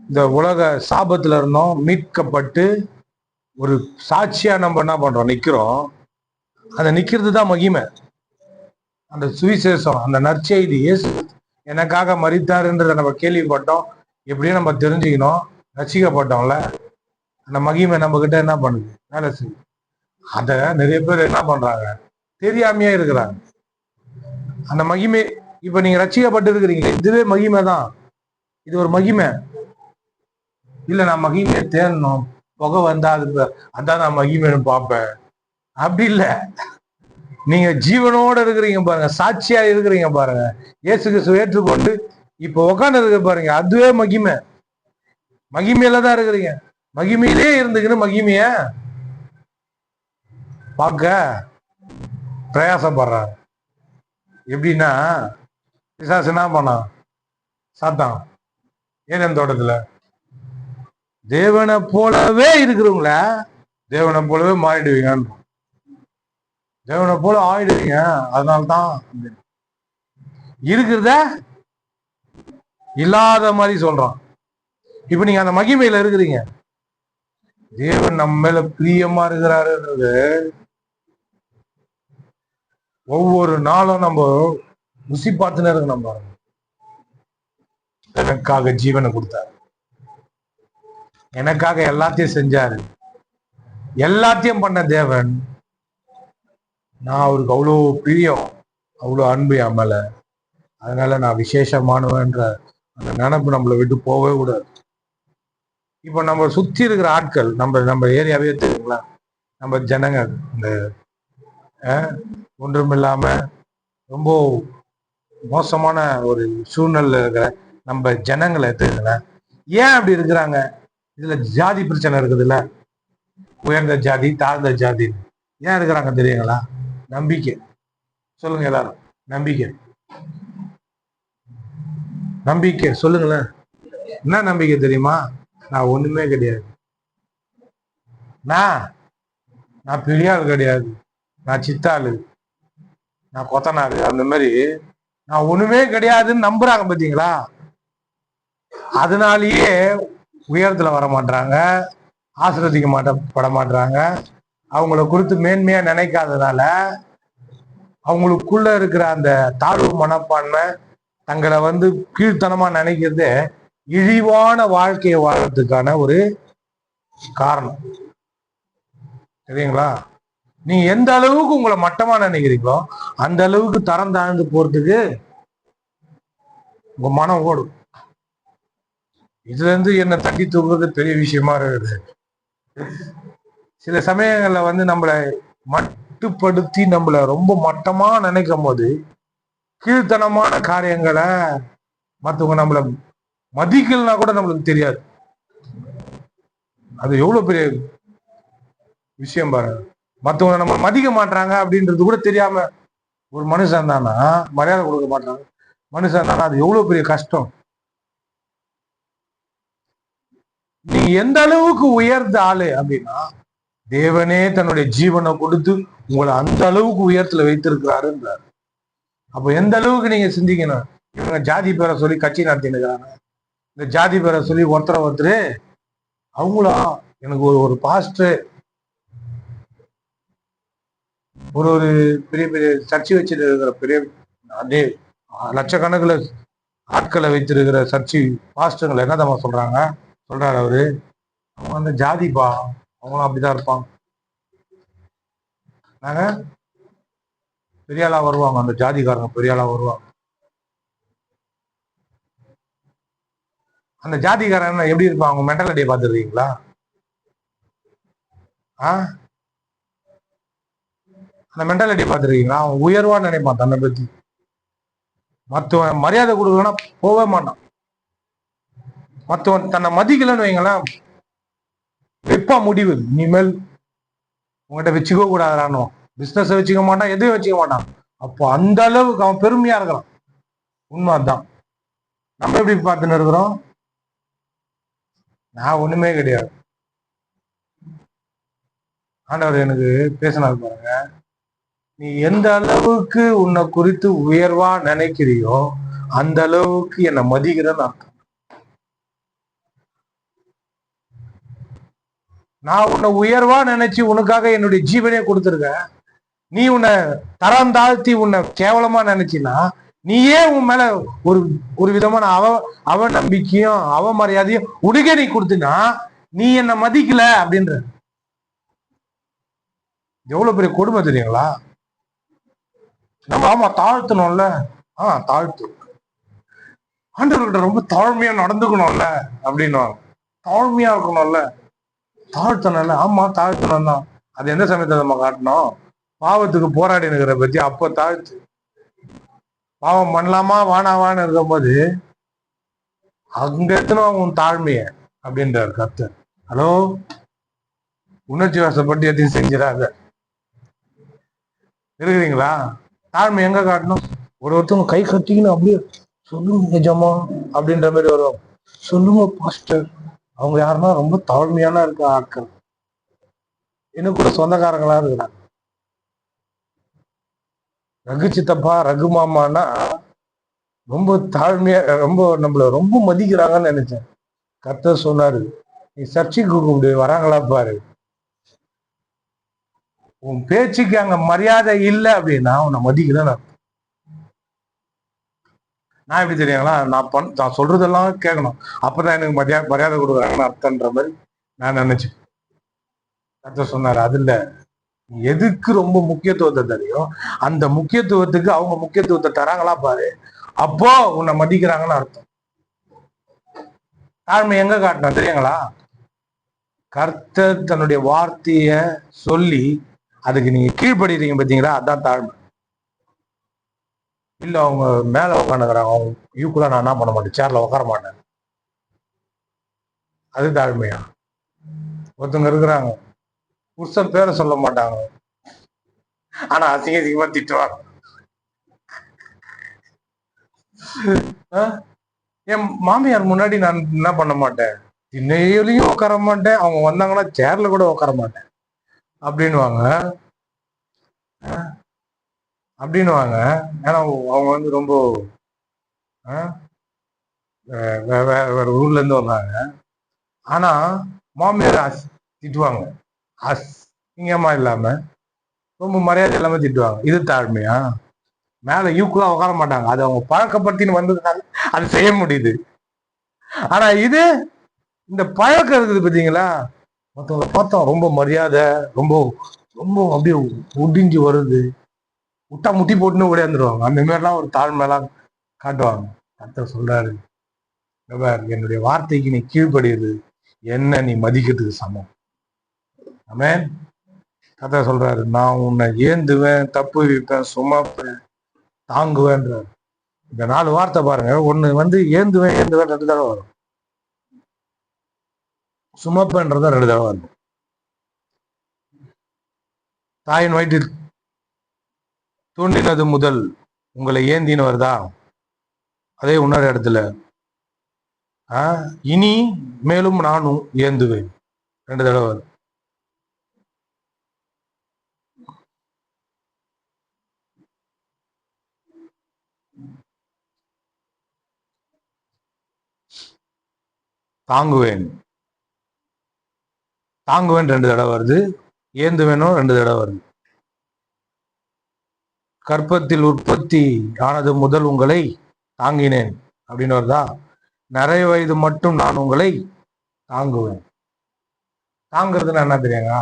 இந்த உலக சாபத்துல இருந்தோம் மீட்கப்பட்டு ஒரு சாட்சியா நம்ம என்ன பண்றோம், நிக்கிறோம். அந்த நிக்கிறது தான் மகிமை. அந்த சுவிசேஷம், அந்த நற்செய்தி, இயேசு எனக்காக மரித்தாருன்றதை நம்ம கேள்விப்பட்டோம், எப்படியும் நம்ம தெரிஞ்சுக்கணும், ரசிக்கப்பட்டோம்ல, அந்த மகிமை நம்ம கிட்ட என்ன பண்ணுது, வேலை செய்யும். அத நிறைய பேர் என்ன பண்றாங்க, தெரியாமையே இருக்கிறாங்க. அந்த மகிமை, இப்ப நீங்க ரசிக்கப்பட்டு இருக்கிறீங்க, இதுவே மகிமை தான். இது ஒரு மகிமை இல்ல. நான் மகிமையை தேடணும், புகை வந்தா அது அதான் நான் மகிமைன்னு பார்ப்பேன், அப்படி இல்லை. நீங்க ஜீவனோட இருக்கிறீங்க பாருங்க, சாட்சியா இருக்கிறீங்க பாருங்க, இயேசு கிறிஸ்துவை ஏற்றுக்கொண்டு இப்ப உட்காந்து இருக்க பாருங்க, அதுவே மகிமை. மகிமையில தான் இருக்கிறீங்க. மகிமையிலே இருந்துக்குன்னு மகிமைய பார்க்க பிரயாசப்படுறாங்க. எப்படின்னா, பிசாசு என்ன பண்ணான், சாத்தான் ஏதேன் தோட்டத்துல தேவனை போலவே இருக்கிறவங்கள தேவனை போலவே மாறிடுவீங்க, தேவனை போல ஆயிடுவீங்க, அதனால்தான் இருக்கிறத இல்லாத மாதிரி சொல்றான். இப்ப நீங்க அந்த மகிமையில இருக்கிறீங்க, தேவன் நம்ம மேல பிரியமா இருக்கிறாருன்றது ஒவ்வொரு நாளும் நம்ம ருசி பார்த்துன்னு இருக்கணும் பாருங்க. எனக்காக ஜீவனை கொடுத்தாரு, எனக்காக எல்லாத்தையும் செஞ்சாரு. எல்லாத்தையும் பண்ண தேவன், நான் அவருக்கு அவ்வளோ பிரியம், அவ்வளோ அன்பு என் மேல. அதனால நான் விசேஷமானவன்ற அந்த நினைப்பு நம்மளை விட்டு போகவே கூடாது. இப்போ நம்ம சுத்தி இருக்கிற ஆட்கள், நம்ம ஏரியாவே தெரியுங்களா, நம்ம ஜனங்க இந்த ஒன்றுமில்லாம ரொம்ப மோசமான ஒரு சூழ்நிலை இருக்கிற நம்ம ஜனங்களை எடுத்துக்கல. ஏன் அப்படி இருக்கிறாங்க? இதுல ஜாதி பிரச்சனை இருக்குதுல்ல, உயர்ந்த ஜாதி தாழ்ந்த ஜாதி. ஏன் இருக்கிறாங்க தெரியுங்களா? நம்பிக்கை. சொல்லுங்க எல்லாரும், நம்பிக்கை. நம்பிக்கை சொல்லுங்களேன். என்ன நம்பிக்கை தெரியுமா? நான் ஒண்ணுமே கிடையாது, நான் பெரிய ஆள் கிடையாது, நான் சித்தாளு, நான் கொத்தனாரு, அந்த மாதிரி நான் ஒண்ணுமே கிடையாதுன்னு நம்புறாங்க பாத்தீங்களா? அதனாலேயே உயரத்துல வர மாட்டாங்க, ஆசிர்வதிக்க பட மாட்டாங்க. அவங்கள குறித்து மேன்மையா நினைக்காதனால அவங்களுக்குள்ள இருக்கிற அந்த தாழ்வு மனப்பான்மை, தங்களை கீழ்த்தனமா நினைக்கிறது இழிவான வாழ்க்கையை வாழ்றதுக்கான ஒரு காரணம். சரிங்களா? நீங்க எந்த அளவுக்கு உங்களை மட்டமா நினைக்கிறீங்களோ அந்த அளவுக்கு தரம் தாழ்ந்து போறதுக்கு உங்க மனம் ஓடும். இதுல இருந்து என்ன தட்டி தூக்குறது பெரிய விஷயமா இருக்குது. சில சமயங்கள்ல நம்மளை மட்டுப்படுத்தி நம்மள ரொம்ப மட்டமா நினைக்கும் போது கீழ்த்தனமான காரியங்களை மற்றவங்க நம்மள மதிக்கலனா கூட நம்மளுக்கு தெரியாது. அது எவ்வளவு பெரிய விஷயம் பாருங்க. மற்றவங்க நம்ம மதிக்க மாட்டாங்க அப்படின்றது கூட தெரியாம ஒரு மனுஷன் தானா மரியாதை கொடுக்க மாட்டாங்க மனுஷன் தானா, அது எவ்வளவு பெரிய கஷ்டம். நீ எந்த அளவுக்கு உயர்ந்த ஆளு அப்படின்னா, தேவனே தன்னுடைய ஜீவனை கொடுத்து உங்களை அந்த அளவுக்கு உயரத்துல வைத்திருக்கிறாருன்றாரு. அப்ப எந்த அளவுக்கு நீங்க சிந்திக்கணும். இவங்க ஜாதி பேரை சொல்லி கட்சி நடத்தினுக்கிறாங்க, இந்த ஜாதி பேரை சொல்லி ஒருத்தர் அவங்களா எனக்கு ஒரு பாஸ்டர் ஒரு பெரிய பெரிய சர்ச்சை வச்சுட்டு இருக்கிற பெரிய அதே லட்சக்கணக்கில் ஆட்களை வைத்திருக்கிற சர்ச்சை பாஸ்டர்கள் என்ன தான் சொல்றாரு அவரு, அவங்க ஜாதிப்பா, அவங்களும் அப்படிதான் இருப்பாங்க. நாங்க பெரிய ஆளா வருவாங்க, அந்த ஜாதிக்காரங்க பெரிய ஆளா வருவாங்க. அந்த ஜாதிக்காரன் எப்படி இருப்பாங்க? அவங்க மென்டாலிட்டியை பார்த்துருக்கீங்களா? அந்த மென்டாலிட்டி பார்த்துருக்கீங்களா? அவன் உயர்வா நினைப்பான் தன்னை பத்தி. மற்றவன் மரியாதை கொடுக்கலன்னா போவே மாட்டான். மற்றவன் தன்னை மதிக்கலன்னு வைங்களேன், வெப்பா முடிவு, இனிமேல் உங்ககிட்ட வச்சுக்க கூடாதானோ, பிசினஸ் வச்சுக்க மாட்டான், எதுவும் வச்சுக்க மாட்டான். அப்போ அந்த அளவுக்கு அவன் பெருமையா இருக்கிறான். உண்மை அதுதான். நம்ம எப்படி பார்த்துன்னு இருக்கிறோம்? நான் ஒண்ணுமே கிடையாது. ஆண்டவர் எனக்கு பேசினார் பாருங்க, நீ எந்த அளவுக்கு உன்னை குறித்து உயர்வா நினைக்கிறியோ அந்த அளவுக்கு என்னை மதிக்கிறன்னு அர்த்தம். நான் உன்னை உயர்வா நினைச்சு உனக்காக என்னுடைய ஜீவனே கொடுத்துருக்கேன். நீ உன்னை தரம் தாழ்த்தி உன்னை கேவலமா நினைச்சினா, நீயே உன் மேல ஒரு விதமான அவ நம்பிக்கையும் அவ மரியாதையும் உனக்கே நீ கொடுத்தினா, நீ என்னை மதிக்கல அப்படின்ற எவ்வளவு பெரிய கொடுமை தெரியுங்களா? நம்ம ஆமா தாழ்த்தணும்ல, தாழ்த்து. ஆண்டவர்கிட்ட ரொம்ப தாழ்மையா நடந்துக்கணும்ல அப்படின்னு, தாழ்மையா இருக்கணும்ல, தாழ்த்தணும்ல. ஆமா தாழ்த்தணும் தான். அது எந்த சமயத்தை நம்ம காட்டணும்? பாவத்துக்கு போராடி இருக்கிற பத்தி அப்ப தாழ்த்து. பாவம் பண்ணலாமா வானாவான்னு இருக்கும் போது அங்க எத்தனும் உன் தாழ்மைய அப்படின்றாரு கர்த்தர். ஹலோ, உணர்ச்சி வசப்பட்டு எதையும் செஞ்சிடாத. இருக்கிறீங்களா? தாழ்மை எங்க காட்டணும்? ஒருத்தவங்க கை கட்டிக்கணும், அப்படியே சொல்லுங்க நிஜமா அப்படின்ற மாதிரி வருவாங்க. சொல்லுங்க பாஸ்டர். அவங்க யாருன்னா ரொம்ப தாழ்மையான இருக்க ஆட்கள், எனக்கு கூட சொந்தக்காரங்களா இருக்கிறாங்க. ரகு சித்தப்பா ரகு மாமானா ரொம்ப தாழ்மையா, ரொம்ப நம்மள ரொம்ப மதிக்கிறாங்கன்னு நினைச்சேன். கர்த்தர் சொன்னாரு, நீ சர்ச்சைக்கு கூப்பிடு, வராங்களா பாரு. உன் பேச்சுக்கு அங்க மரியாதை இல்லை அப்படின்னா உன்னை மதிக்கல. நான் எப்படி தெரியுங்களா, நான் சொல்றதெல்லாம் கேட்கணும், அப்பதான் எனக்கு மரியாதை கொடுக்குறாங்கன்னு அர்த்தன்ற மாதிரி நான் நினைச்சேன். கர்த்தர் சொன்னாரு, அது இல்ல, எதுக்கு ரொம்ப முக்கியத்துவத்தை தெரியும், அந்த முக்கியத்துவத்துக்கு அவங்க முக்கியத்துவத்தை தராங்களா பாரு, அப்போ உன்னை மதிக்கிறாங்கன்னு அர்த்தம். தாழ்மை எங்க காட்டணும் தெரியுங்களா? கர்த்தர் தன்னுடைய வார்த்தைய சொல்லி அதுக்கு நீங்க கீழ்படுறீங்க பாத்தீங்களா, அதான் தாழ்மை. இல்ல அவங்க மேல உட்காந்துக்கிறாங்க, அவங்க ஈக்குவலா நான் என்ன பண்ண மாட்டேன், சேர்ல உட்கார மாட்டேன், அது தாழ்மையா? ஒருத்தவங்க இருக்கிறாங்க, புருஷன் பேரை சொல்ல மாட்டாங்க, ஆனா அசிங்க அசிங்கமா திட்டுவாங்க. என் மாமியார் முன்னாடி நான் என்ன பண்ண மாட்டேன், திண்ணையிலையும் உட்கார மாட்டேன், அவங்க வந்தாங்கன்னா சேர்ல கூட உட்கார மாட்டேன் அப்படின்னுவாங்க. ஏன்னா அவங்க வந்து ரொம்ப வேற ஊர்ல இருந்து வந்தாங்க. ஆனா மாமியார் திட்டுவாங்க, அசிங்கமா இல்லாம ரொம்ப மரியாதை இல்லாம திட்டுவாங்க. இது தாழ்மையா? மேல ஈக்குவலா உட்கார மாட்டாங்க, அது அவங்க பழக்கப்படுத்தின்னு வந்ததுனால அது செய்ய முடியுது. ஆனா இது இந்த பழக்கம் இருக்குது பாத்தீங்களா, மற்றவங்களை பார்த்தோம் ரொம்ப மரியாதை, ரொம்ப ரொம்ப அப்படியே ஒடிஞ்சு வருது, முட்டா முட்டி போட்டுன்னு ஓடியாந்துருவாங்க. அந்த மாதிரிலாம் ஒரு தாழ்மையெல்லாம் காட்டுவாங்க. கர்த்தர் சொல்றாரு, என்னுடைய வார்த்தைக்கு நீ கீழ்படியது என்ன நீ மதிக்கிறதுக்கு சமம். ஆமென். கர்த்தர் சொல்றாரு, நான் உன்னை ஏந்துவேன், தப்பு வைப்பேன், சுமப்பேன், தாங்குவேன்றார். இந்த 4 வார்த்தை பாருங்க, ஒண்ணு வந்து ஏந்துவேன் 2 தடவை வரும், சுமப்பேன்றத 2 தடவை வரும். தாயின் வயிற்றில் தோன்றினது முதல் உங்களை ஏந்தினவர் தான். அதே இன்னொரு இடத்துல இனி மேலும் நானும் ஏந்துவேன் 2 தடவை வரும். தாங்குவேன் 2 தடவை வருது, ஏந்துவேனும் 2 தடவை வருது. கர்ப்பத்தில் உற்பத்தி ஆனது முதல் உங்களை தாங்கினேன் அப்படின்னு வருதா, நிறைய வயது மட்டும் நான் உங்களை தாங்குவேன். தாங்குறதுன்னா என்ன தெரியுங்க?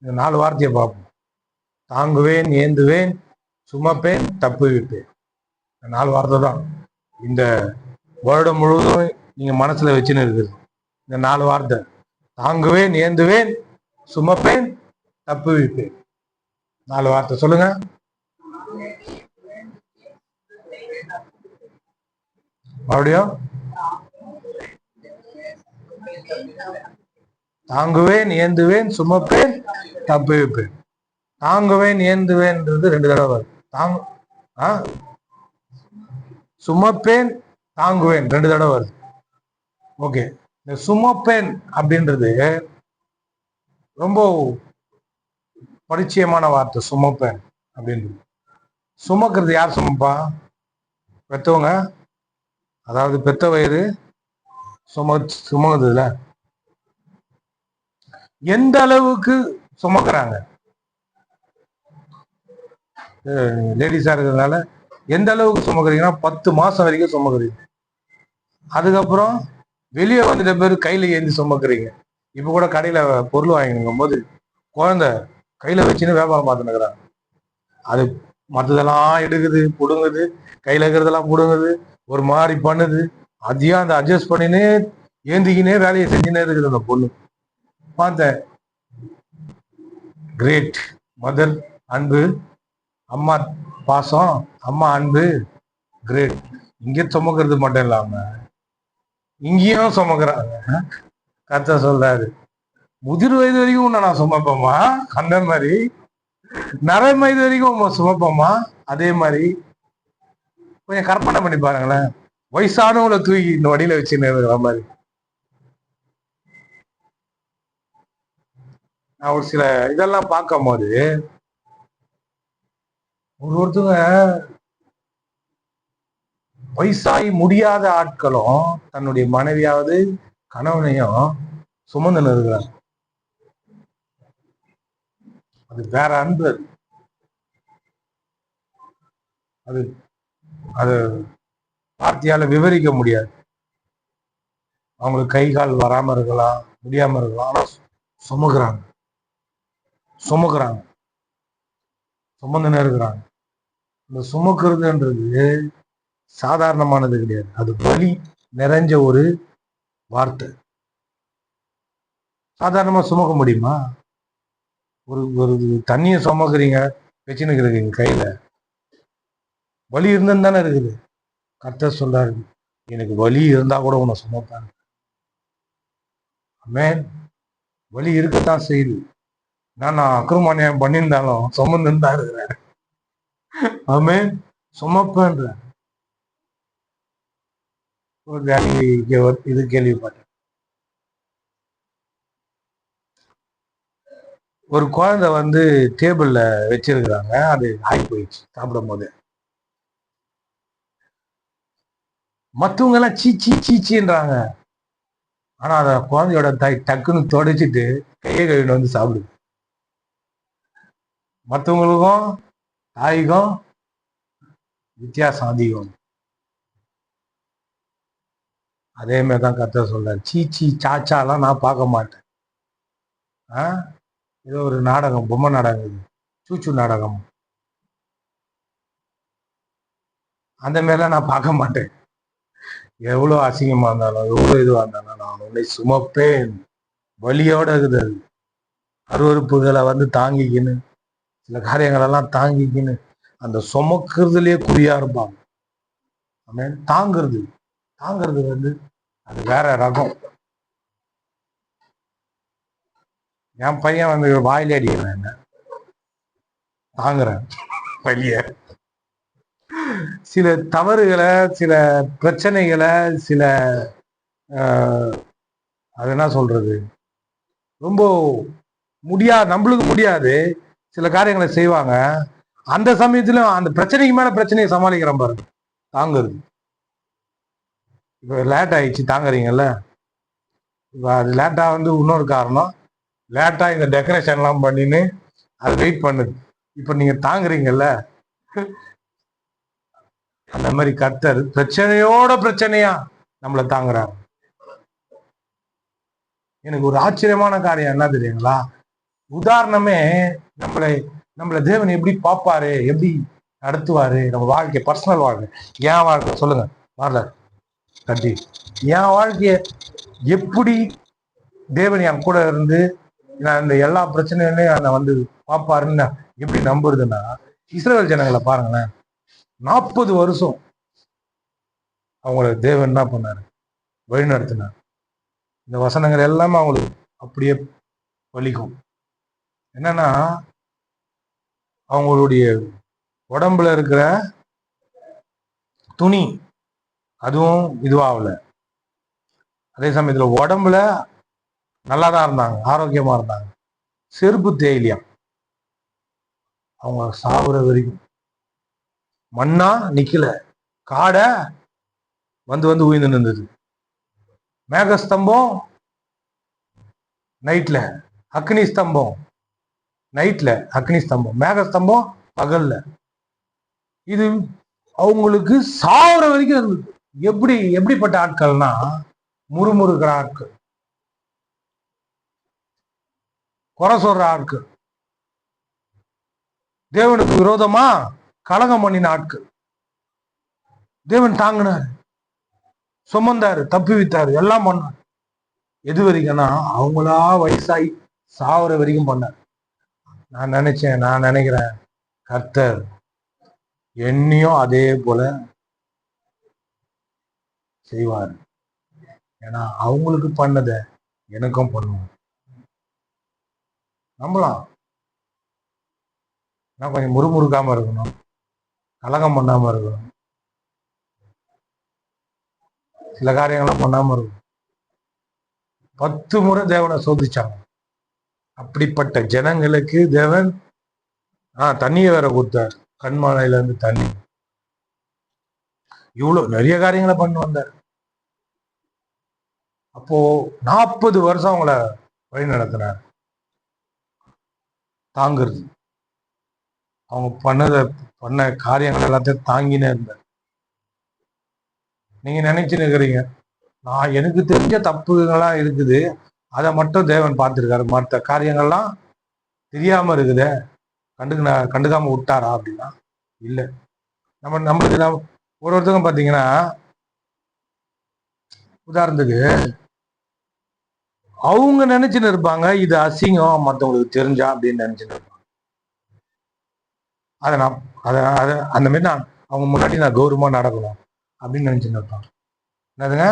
இந்த 4 வார்த்தையை பார்ப்போம். தாங்குவேன், ஏந்துவேன், சுமப்பேன், தப்பு வைப்பேன். 4 வார்த்தை தான் இந்த வருடம் முழுவதும் நீங்க மனசுல வச்சுன்னு இருக்குது. இந்த 4 வார்த்தை, தாங்குவேன், ஏந்துவேன், சுமப்பேன், தப்பு வைப்பேன். 4 வார்த்தை சொல்லுங்க. மறுபடியும், தாங்குவேன், ஏந்துவேன், சுமப்பேன், தப்பு வைப்பேன். தாங்குவேன், ஏந்துவேன்ன்றது 2 தடவை வருது. சுமப்பேன், தாங்குவேன் 2 தடவை வருது. ஓகே, இந்த சுமப்பேன் அப்படின்றது ரொம்ப பரிச்சயமான வார்த்தை. சுமப்பேன் அப்படின்றது, சுமக்கிறது யார் சுமப்பா? பெத்தவங்க, அதாவது பெத்த வயிறு சுமக்குதுல, எந்த அளவுக்கு சுமக்கிறாங்க? லேடிஸா இருக்கிறதுனால எந்த அளவுக்கு சுமக்குறீங்கன்னா 10 மாசம் வரைக்கும் சுமக்குறீங்க. அதுக்கப்புறம் வெளியே வந்துட்ட பேரு கையில ஏந்தி சுமக்குறீங்க. இப்ப கூட கடையில பொருள் வாங்கினுங்கும் போது குழந்தை கையில வச்சுன்னு வியாபாரம் பார்த்துனுக்குறாங்க. அது மற்றதெல்லாம் எடுக்குது, புடுங்குது, கையில இருக்கிறதெல்லாம் புடுங்குது, ஒரு மாதிரி பண்ணுது. அதையும் அந்த அட்ஜஸ்ட் பண்ணினே ஏந்திக்கினே வேலையை செஞ்சுனே இருக்குது அந்த பொண்ணு. பார்த்தேன், கிரேட் மதர், அன்பு, அம்மா பாசம், அம்மா அன்பு, கிரேட். இங்கே சுமக்கிறது மட்டும் இல்லாம இங்கேயும் சுமக்கிறாங்க. கர்த்தர் சொல்றாரு, முதிர் வயது வரைக்கும் நான் சுமப்பேம்மா, அந்த மாதிரி நரை வயது வரைக்கும் சுமப்பேம்மா. அதே மாதிரி கொஞ்சம் கற்பனை பண்ணி பாருங்களேன், வயசானவங்களை தூக்கி இந்த வடியில வச்சுன்னு இருக்கிற மாதிரி. நான் ஒரு சில இதெல்லாம் பார்க்கும் போது ஒருத்தங்க வயசாகி முடியாத ஆட்களும் தன்னுடைய மனைவியாவது கணவனையும் சுமந்து இருக்கிறாங்க. அது வேற அன்பு. அது அது வார்த்தையால விவரிக்க முடியாது. அவங்களுக்கு கை கால் வராம இருக்கலாம், முடியாம இருக்கலாம், ஆனா சுமக்குறாங்க சுமக்குறாங்க சுமந்துன்னு இருக்கிறாங்க. இந்த சுமக்கிறதுன்றது சாதாரணமானது கிடையாது. அது வலி நிறைஞ்ச ஒரு வார்த்தை. சாதாரணமா சுமக்க முடியுமா? ஒரு ஒரு தண்ணியை சுமக்குறீங்க, வச்சுன்னு இருக்கிறீங்க கையில, வலி இருந்துன்னு தானே இருக்குது. கர்த்தர் சொல்றாரு, எனக்கு வலி இருந்தா கூட உன்னை சுமப்பேன். மேன் வலி இருக்கத்தான் செய்யுது. நான் அக்கிரமணியம் பண்ணியிருந்தாலும் சுமந்துன்னு தான் இருக்கிறேன். ஆமென். சுமப்பேன்ற இது கேள்விப்பட்டேன். ஒரு குழந்தை வந்து டேபிள்ல வச்சிருக்கிறாங்க, அது ஆகி போயிடுச்சு சாப்பிடும் போது. மற்றவங்க எல்லாம் சீச்சி சீச்சின்றாங்க, ஆனா அத குழந்தையோட தாய் டக்குன்னு தொடச்சிட்டு கையை கழுவிட்டு வந்து சாப்பிடுது. மற்றவங்களுக்கும் தாய்க்கும் வித்தியாசம் அதிகம். அதே மாதிரிதான் கர்த்தர் சொல்றாரு, சீச்சி சாச்சாலாம் நான் பார்க்க மாட்டேன். ஏதோ ஒரு நாடகம், பொம்மை நாடகம், சூச்சு நாடகம், அந்த மாதிரிலாம் நான் பார்க்க மாட்டேன். எவ்வளோ அசிங்கமா இருந்தாலும், எவ்வளோ இதுவா இருந்தாலும் நான் உன்னை சுமப்பேன். வலியோட இருக்குது. அது அருவறுப்புகளை வந்து தாங்கிக்கின்னு, சில காரியங்களெல்லாம் தாங்கிக்கின்னு அந்த சுமக்கிறதுலயே குறியா இருப்பாங்க. தாங்கிறது தாங்கிறது வந்து அது வேற ரகம். என் பையன் வந்து வாயிலே அடிக்கிறேன், என்ன தாங்குறேன் வலிய. சில தவறுகளை, சில பிரச்சனைகளை, சில அது என்ன சொல்றது, ரொம்ப முடியாது, நம்மளுக்கு முடியாது, சில காரியங்களை செய்வாங்க. அந்த சமயத்திலும் அந்த பிரச்சனைக்கு மேல பிரச்சனையை சமாளிக்கிறோம் பாருங்க, தாங்குறது. இப்போ லேட் ஆயிடுச்சு தாங்குறீங்கல்ல, இப்போ அது லேட்டா வந்து இன்னொரு காரணம், லேட்டா இந்த டெக்கரேஷன்லாம் பண்ணின்னு அது வெயிட் பண்ணுது. இப்போ நீங்க தாங்குறீங்கல்ல, அந்த மாதிரி கர்த்தர் பிரச்சனையோட பிரச்சனையா நம்மளை தாங்குறாரு. எனக்கு ஒரு ஆச்சரியமான காரியம் என்ன தெரியுங்களா? உதாரணமே, நம்மளை தேவன் எப்படி பார்ப்பாரு, எப்படி நடத்துவாரு, நம்ம வாழ்க்கை, பர்சனல் வாழ்க்கை, என் வாழ்க்கை சொல்லுங்க வரல கட்டி, என் வாழ்க்கைய எப்படி தேவன் என் கூட இருந்து நான் இந்த எல்லா பிரச்சனைகளையும் அதை வந்து பார்ப்பாருன்னு எப்படி நம்புறதுன்னா, இஸ்ரவேல் ஜனங்களை பாருங்களேன், 40 வருஷம் அவங்கள தேவன் என்ன பண்ணாரு, வழி நடத்தினார். இந்த வசனங்கள் எல்லாமே அவங்களுக்கு அப்படியே வலிக்கும். என்னன்னா, அவங்களுடைய உடம்புல இருக்கிற துணி அதுவும் இதுவாகல, அதே சமயத்துல உடம்புல நல்லாதான் இருந்தாங்க, ஆரோக்கியமா இருந்தாங்க, செருப்பு தேயிலையா, அவங்க சாகுற வரைக்கும் மண்ணா நிக்கல, காடை வந்து உயிர்ந்து நின்றது, மேகஸ்தம்பம் நைட்ல, அக்னி ஸ்தம்பம் நைட்ல, அக்னி ஸ்தம்பம், மேகஸ்தம்பம் பகல்ல, இது அவங்களுக்கு சாகுற வரைக்கும் இருந்தது. எப்படிப்பட்ட ஆட்கள்னா, முறுமுறுக்கிற ஆட்கள், குறை சொல்ற ஆட்கள், தேவனுக்கு விரோதமா கலகம் பண்ணின ஆட்கள். தேவன் தாங்கினாரு, சுமந்தாரு, தப்பி வித்தாரு, எல்லாம் பண்ணார். எது வரைக்கும்னா அவங்களா வயசாகி சாகுற வரைக்கும் பண்ணார். நான் நினைக்கிறேன் கர்த்தர் என்னையும் அதே போல செய்வார். ஏன்னா அவங்களுக்கு பண்ணத எனக்கும் பண்ணுவோம். நம்பலாம். நான் கொஞ்சம் முறுமுறுக்காம இருக்கணும், கலகம் பண்ணாம இருக்கணும், சில காரியங்களும் பண்ணாம இருக்கும். 10 முறை தேவனை சோதிச்சாங்க. அப்படிப்பட்ட ஜனங்களுக்கு தேவன் தண்ணியை வேற கொடுத்தார், கண்மாலையில இருந்து தண்ணி. இவ்வளவு நிறைய காரியங்களை பண்ணி வந்தார். அப்போ 40 வருஷம் அவங்கள வழி நடத்தினார். தாங்குறது. அவங்க பண்ண காரியங்கள் எல்லாத்தையும் தாங்கினே இருந்தார். நீங்க நினைச்சுன்னு இருக்கிறீங்க, நான் எனக்கு தெரிஞ்ச தப்புகள்லாம் இருக்குது, அதை மட்டும் தேவன் பார்த்திருக்காரு, மற்ற காரியங்கள்லாம் தெரியாம இருக்குதே, கண்டுக்காம விட்டாரா அப்படின்னா இல்லை. நம்மளுக்கு ஒரு ஒருத்தவங்க பார்த்தீங்கன்னா, உதாரணத்துக்கு அவங்க நினைச்சுன்னு இருப்பாங்க இது அசிங்கம் மற்றவங்களுக்கு தெரிஞ்சா அப்படின்னு நினைச்சுன்னு இருப்பாங்க. அந்த மாதிரி அவங்க முன்னாடி நான் கௌரவமா நடக்கணும் அப்படின்னு நினைச்சுன்னு இருப்பாங்க. என்னதுங்க,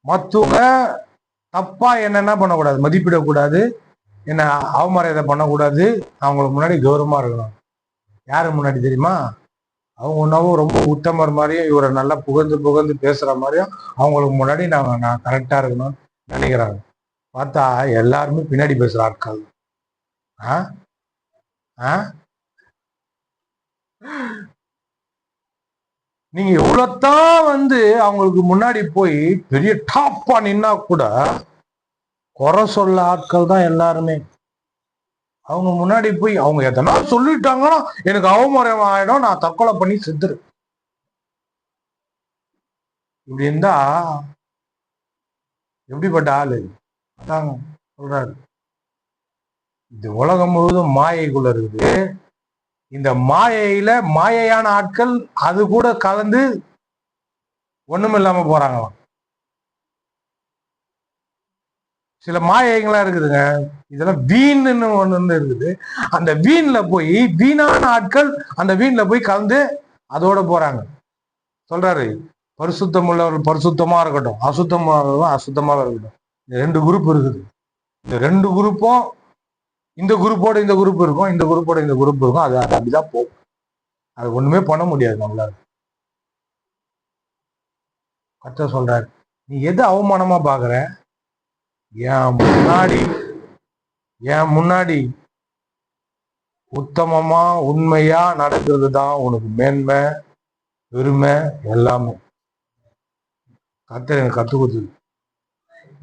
மற்றவங்க தப்பா என்ன பண்ணக்கூடாது, மதிப்பிடக்கூடாது, என்ன அவமரியாதை பண்ணக்கூடாது, அவங்களுக்கு முன்னாடி கௌரவமா இருக்கணும். யாரு முன்னாடி தெரியுமா? அவங்க ஒன்றாவும் ரொம்ப உத்தமர் மாதிரியும் இவரை நல்லா புகழ்ந்து பேசுற மாதிரியும் அவங்களுக்கு முன்னாடி நான் கரெக்டா இருக்கணும்னு நினைக்கிறாங்க. பார்த்தா எல்லாருமே பின்னாடி பேசுற ஆட்கள். நீங்க எவ்வளவுதான் அவங்களுக்கு முன்னாடி போய் பெரிய டாப்பா நின்னா கூட குறை சொல்ல ஆட்கள் தான் எல்லாருமே. அவங்க முன்னாடி போய் அவங்க எதனா சொல்லிட்டாங்கன்னா எனக்கு அவமரியம் ஆயிடும், நான் தற்கொலை பண்ணி செத்துரு. இப்படி இருந்தா எப்படிப்பட்ட ஆளு? அதாங்க சொல்றாரு, இந்த உலகம் முழுவதும் மாயைக்குள்ள இருக்குது. இந்த மாயையில மாயையான ஆட்கள் அது கூட கலந்து ஒண்ணும் இல்லாம போறாங்களாம். சில மாயைகளா இருக்குதுங்க, இதெல்லாம் வீண்னு ஒண்ணு இருக்குது. அந்த வீண்ல போய் வீணான ஆட்கள் அந்த வீண்ல போய் கலந்து அதோட போறாங்க. சொல்றாரு, பரிசுத்தம் உள்ளவர்கள் பரிசுத்தமா இருக்கட்டும், அசுத்தமானவர்கள் அசுத்தமாக இருக்கட்டும். இந்த 2 குரூப் இருக்குது. இந்த 2 குரூப்பும் இந்த குரூப்போட இந்த குரூப் இருக்கும், இந்த குரூப்போட இந்த குரூப் இருக்கும். அது அப்படிதான் போகும். அது ஒண்ணுமே பண்ண முடியாது நம்மளால. கர்த்தர் சொல்றாரு, நீ எது அவமானமா பாக்குற? என் முன்னாடி உத்தமமா உண்மையா நடக்கிறது தான் உனக்கு மேன்மை, பெருமை எல்லாமே. கர்த்தர் எனக்கு கத்து கொடுத்தது.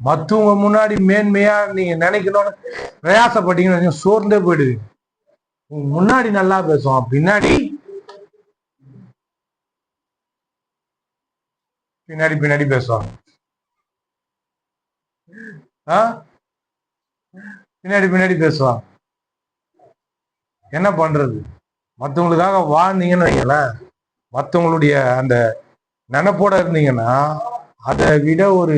மற்றவங்க முன்னாடி மேன்மையா நீங்க நினைக்கணும்னு பிரயாசப்பட்டீங்கன்னு சோர்ந்தே போயிடுவீங்க. முன்னாடி நல்லா பேசுவான், பின்னாடி பின்னாடி பேசுவாங்க. பின்னாடி பேசுவாங்க. என்ன பண்றது? மற்றவங்களுக்காக வாழ்ந்தீங்கன்னு வைங்களேன், மற்றவங்களுடைய அந்த நினைப்போட இருந்தீங்கன்னா அதை விட ஒரு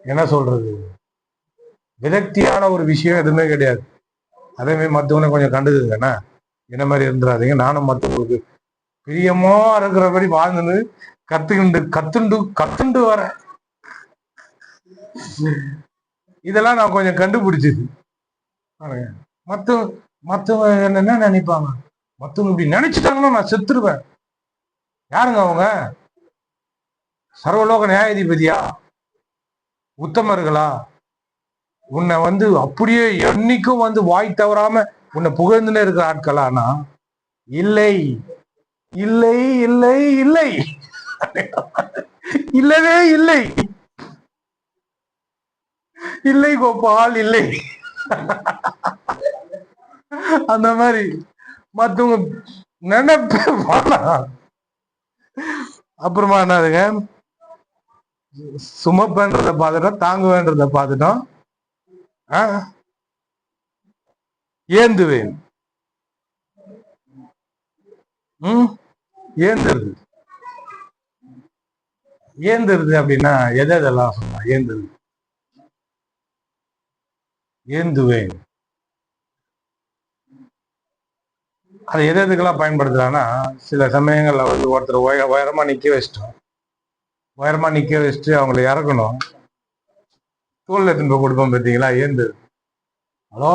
என்ன சொல்றது விரக்தியான ஒரு விஷயம் எதுவுமே கிடையாது. அதே மாதிரி மற்றவங்களை கொஞ்சம் கண்டுக்குங்கண்ணா, என்ன மாதிரி இருந்துடாதீங்க. நானும் மற்றவங்களுக்கு பிரியமா இருக்கிறபடி வாழ்ந்து கத்துண்டு வரேன். இதெல்லாம் நான் கொஞ்சம் கண்டுபிடிச்சது. மற்றவங்க என்ன நினைப்பாங்க, மற்றவங்க இப்படி நினைச்சிட்டாங்கன்னா நான் செத்துருவேன். யாருங்க அவங்க? சர்வலோக நியாயாதிபதியா? உத்தமர்களா? உன்னை அப்படியே என்னைக்கும் வாய் தவறாம உன்னை புகழ்ந்துனே இருக்கிற ஆட்களானா? இல்லை இல்லை இல்லை இல்லை, இல்லவே இல்லை, இல்லை கோபால், இல்லை. அந்த மாதிரி மத்தவங்க நினைப்ப. அப்புறமா என்னதுங்க, சுமப்பன்றத பார்த்துட்டோம், தாங்குவேன்றத பார்த்துட்டோம். ஏந்துவேன், ஏந்துருது அப்படின்னா எதெல்லாம் சொன்னா ஏந்துருது? ஏந்துவேன் அதை எதுக்கெல்லாம் பயன்படுத்துறான்னா, சில சமயங்கள்ல ஒருத்தர் உயரமா நிக்க வச்சுட்டு அவங்கள இறக்கணும், தோல்ல திரும்ப கொடுப்போம் பார்த்தீங்களா, ஏந்து. ஹலோ,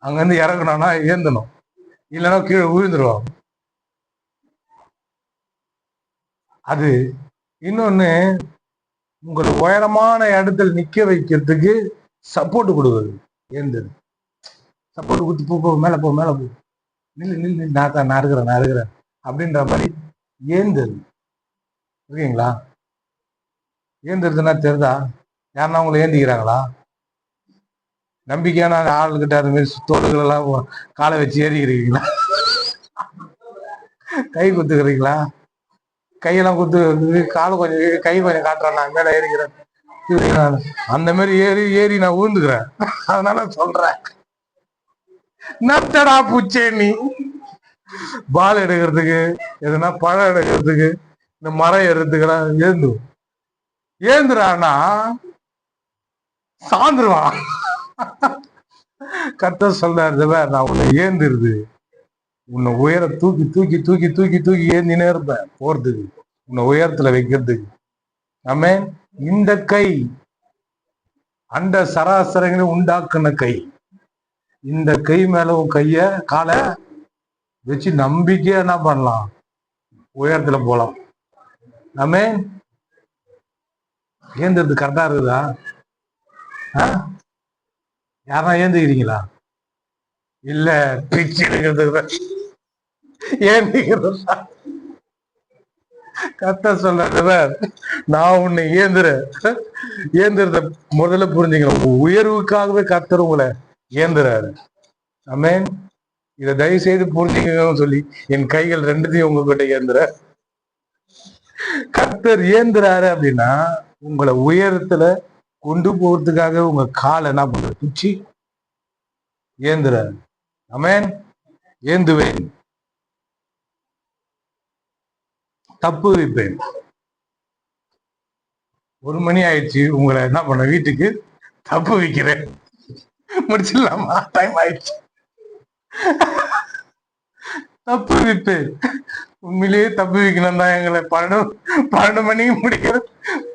அங்கிருந்து இறக்கணும்னா ஏந்தணும், இல்லைன்னா கீழே விழுந்துருவோம். அது இன்னொன்னு, உங்களை உயரமான இடத்துல நிக்க வைக்கிறதுக்கு சப்போர்ட் கொடுக்குது. ஏந்தது சப்போர்ட் கொடுத்து போ மேல போ நில்லு நான் இருக்கிறேன் அப்படின்ற மாதிரி ஏந்தது. ஓகேங்களா? ஏந்துறதுன்னா தெரிதா? யாருன்னா உங்களை ஏந்திக்கிறாங்களா? நம்பிக்கையான ஆளுகிட்ட அது மாதிரி தோடுகள் எல்லாம் காலை வச்சு ஏறிக்கிறீங்களா? கை குத்துக்கிறீங்களா? கையெல்லாம் குத்து, காலை கொஞ்சம் கை கொஞ்சம் காட்டுறேன், நான் மேல ஏறிக்கிறேன். அந்த மாதிரி ஏறி ஏறி நான் ஊந்துக்கிறேன். அதனால சொல்றேன், நத்தடா பூச்சே நீ. பால் எடுக்கிறதுக்கு, எதுனா பழம் எடுக்கிறதுக்கு, இந்த மரம் ஏறுறதுக்கெல்லாம் ஏந்துறான்னா சாந்துருவான். கர்த்தர் சொல்றாரு, நான் உன்னை ஏந்துருது, உன்னை உயர தூக்கி தூக்கி தூக்கி தூக்கி தூக்கி ஏந்தினே இருப்பேன் போறதுக்கு, உன்னை உயரத்துல வைக்கிறதுக்கு. ஆமே. இந்த கை அண்ட சராசரங்களை உண்டாக்குன கை. இந்த கை மேல உன் கைய காலை வச்சு நம்பிக்கையா என்ன பண்ணலாம், உயரத்துல போலாம். ஆமே. ஏந்துறது கரெக்டா இருக்குதா? யாரா ஏந்துக்கிறீங்களா? இல்ல பிச்சு எடுக்கிறதுக்கு ஏந்துக்கிறதா? கத்த சொல்ற, நான் உன்னை ஏந்துறத முதல்ல புரிஞ்சுக்கணும். உயர்வுக்காகவே கத்தர் உங்களை ஏந்துறாரு. ஆமென். இதை தயவு செய்து புரிஞ்சுக்கணும்னு சொல்லி என் கைகள் ரெண்டுத்தையும் உங்ககிட்ட ஏந்துற. கத்தர் ஏந்துறாரு அப்படின்னா உங்களை உயரத்துல கொண்டு போறதுக்காக உங்க காலை என்ன பண்ற, பிச்சு ஏந்துறாரு. ஆமென். ஏந்துவேன், தப்பு வைப்பேன். 1 மணி ஆயிடுச்சு, உங்களை என்ன பண்ண வீட்டுக்கு தப்பு வைக்கிறேன். முடிச்சிடலாமா? டைம் ஆயிடுச்சு. தப்பு வைப்பேன். உண்மையிலேயே தப்பு வைக்கணும் தான் எங்களை 12 மணிக்கு முடிக்கிறேன்,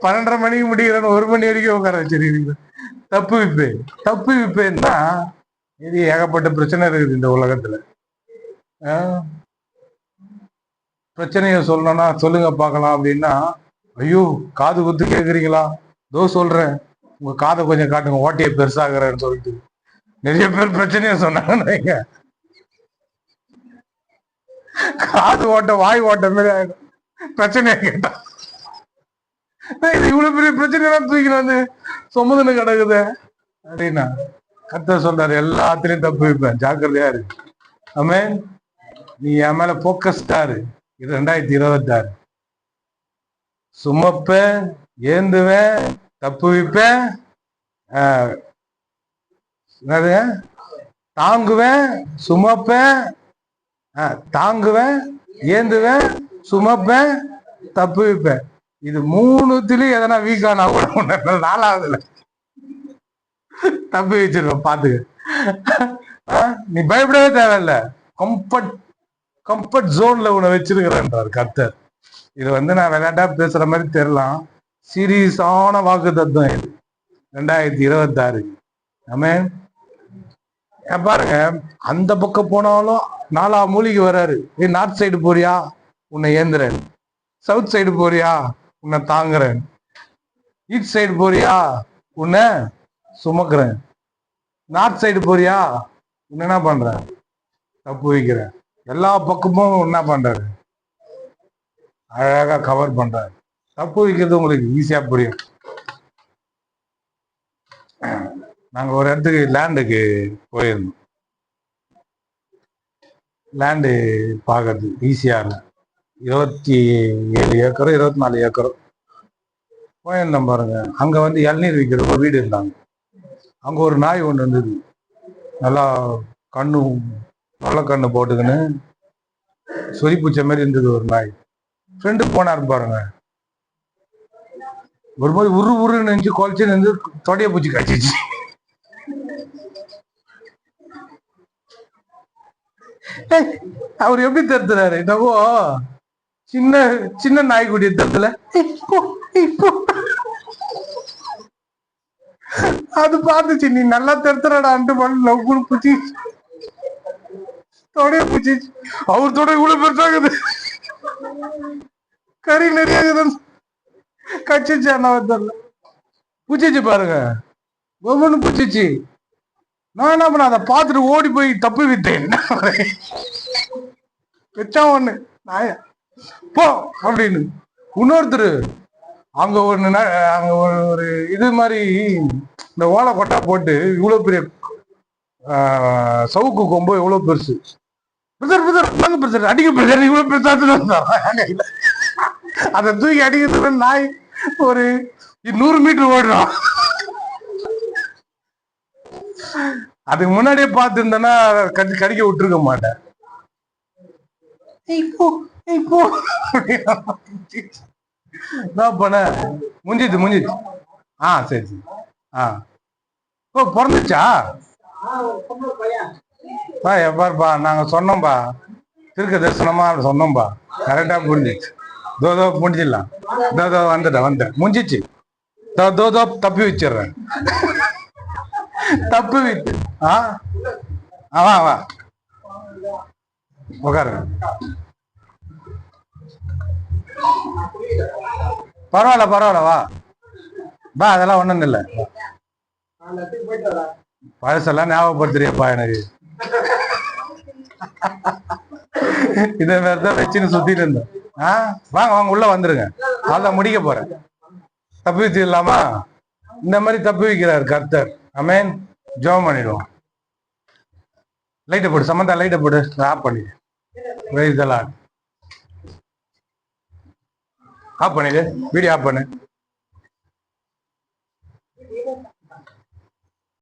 12:30 மணிக்கு முடிக்கிறேன்னு 1 மணி வரைக்கும் உட்கார வச்சிருக்கீங்க. தப்பு வைப்பேன். தப்பு வைப்பேன்னா இது ஏகப்பட்ட பிரச்சனை இருக்குது இந்த உலகத்துல. பிரச்சனைய சொல்லணும்னா சொல்லுங்க பார்க்கலாம் அப்படின்னா, ஐயோ காது குத்து கேட்குறீங்களா, தோ சொல்றேன், உங்க காதை கொஞ்சம் காட்டுங்க, ஓட்டையை பெருசாகிறேன்னு சொல்லிட்டு நிறைய பேர் பிரச்சனைய சொன்னாங்க. காது ஓட்ட வாய் ஓட்ட மாதிரி ஆயிடும் பிரச்சனைய கேட்டா. இவ்வளவு பெரிய பிரச்சனை எல்லாம் தூக்கிட்டு வந்து சொமுதுன்னு கிடக்குது அப்படின்னா, கர்த்தர் சொல்றாரு, எல்லாத்திலையும் தப்பு வைப்பேன், ஜாக்கிரதையா இருக்கு. ஆமென். நீ என் மேல போக்கஸ்டா இரு. இது 2026. சுமப்பேன், ஏந்துவேன், தப்பு வைப்பேன், தாங்குவேன், சுமப்பேன், தாங்குவேன், ஏந்துவேன், சுமப்பேன், தப்பு வைப்பேன். இது 3த்துலயும் எதனா வீக்கானா கூட 4ஆவதுல தப்பு வச்சிருவேன். பாத்துக்க, நீ பயப்படவே தேவையில்ல. கம்ஃபர்ட் ஜோன்ல உன்னை வச்சிருக்கிறேன்றார் கர்த்தர். இது நான் விளையாட்டா பேசுற மாதிரி தெரியலாம், சீரியஸான வாக்கு தத்துவம் இது 2026. ஆமென். பாருங்க, அந்த பக்கம் போனாலும் 4 மூலிகை வராரு. நார்த் சைடு போறியா, உன்னை ஏந்துறேன். சவுத் சைடு போறியா, உன்னை தாங்குறேன். ஈஸ்ட் சைடு போறியா, உன்னை சுமக்குறேன். நார்த் சைடு போறியா, உன்னை என்ன பண்றேன், தப்பு வைக்கிறேன். எல்லா பக்கமும் என்ன பண்றாரு, அழகா கவர் பண்றாரு. தப்பு வைக்கிறது உங்களுக்கு ஈஸியா புரியும். நாங்க ஒரு இடத்துக்கு லேண்டுக்கு போயிருந்தோம். லேண்டு பார்க்கறது ஈஸியா இல்லை. 27 ஏக்கரோ 24 ஏக்கரோ போயிருந்தோம் பாருங்க. அங்க இளநீர் விற்கிற ஒரு வீடு இருந்தாங்க. அங்க ஒரு நாய் ஒன்று இருந்தது, நல்லா நல்ல கண்ணு போட்டுக்கின்னு சொறி பூச்ச மாதிரி இருந்தது ஒரு நாய். ஃப்ரெண்டு போனாரு பாருங்க, ஒரு மாதிரி உருன்னு நினைச்சு குறைச்சு நின்று தொடைய பூச்சி கடிச்சிச்சு. அவர் எப்படி தருத்துறாரு, என்னவோ சின்ன சின்ன நாய்க்குடிய தருத்துல அது பார்த்துச்சு, நீ நல்லா தருத்துறாடான்ட்டு பண்ணு பூச்சி தொடைய பூச்சி. அவர் தொட இவ்வளவு பெருசாகுது, கறி நிறைய கச்சிச்சு. அண்ணா தெரியல, பூச்சிச்சு பாருங்க, ஒவ்வொன்னு பூச்சிச்சு. நான் என்ன பண்ண, அதை பார்த்துட்டு ஓடி போய் தப்பு விட்டேன். வச்சா ஒண்ணு நாய போ அப்படின்னு. இன்னொருத்தர் அங்க ஒரு இது மாதிரி இந்த ஓலை கொட்டா போட்டு இவ்வளவு பெரிய சவுக்கு கொம்பு எவ்வளவு பெருசு, பிரதர் பிரதர் வாங்க பிரதர் அடிக்க பிரதர் இவ்வளவு பெருசா. அதை தூக்கி அடிக்கிறது நாய் ஒரு 100 மீட்டர் ஓடுறோம். அதுக்கு முன்னாடியே பார்த்து இருந்தேன்னா கடிக்க விட்டுருக்க மாட்டேன். என்ன பண்ண முடிஞ்சிச்சு. சரி சரி. ஓ பிறந்துச்சா? எப்பாருப்பா நாங்க சொன்னோம்பா, திருக்க தரிசனமா சொன்னோம்பா, கரெக்டா புரிஞ்சிச்சு. தோ முடிஞ்சிடலாம். தோ வந்துட்டேன் முடிஞ்சிச்சு. தோ தப்பி வச்சிடுறேன். தப்பு விட்டு வா உட்காரு. பரவாயில்ல வா அதெல்லாம் ஒண்ணும் இல்லை. பழசெல்லாம் ஞாபகப்படுத்துறியப்பா எனக்கு. இத மாதிரிதான் வச்சுன்னு சுத்திட்டு இருந்தேன். வாங்க உள்ள வந்துருங்க. அதான் முடிக்க போறேன். தப்பி வச்சு இல்லாமா இந்த மாதிரி தப்பி வைக்கிறார் கர்த்தர். ஆமென். ஜெபம் பண்ணிடுவோம். லைட்டை போடு சமந்தா, லைட்டை போடு. ஆஃப் பண்ணிடு. Praise the Lord. ஆஃப் பண்ணிடு, வீடியோ ஆஃப் பண்ணு.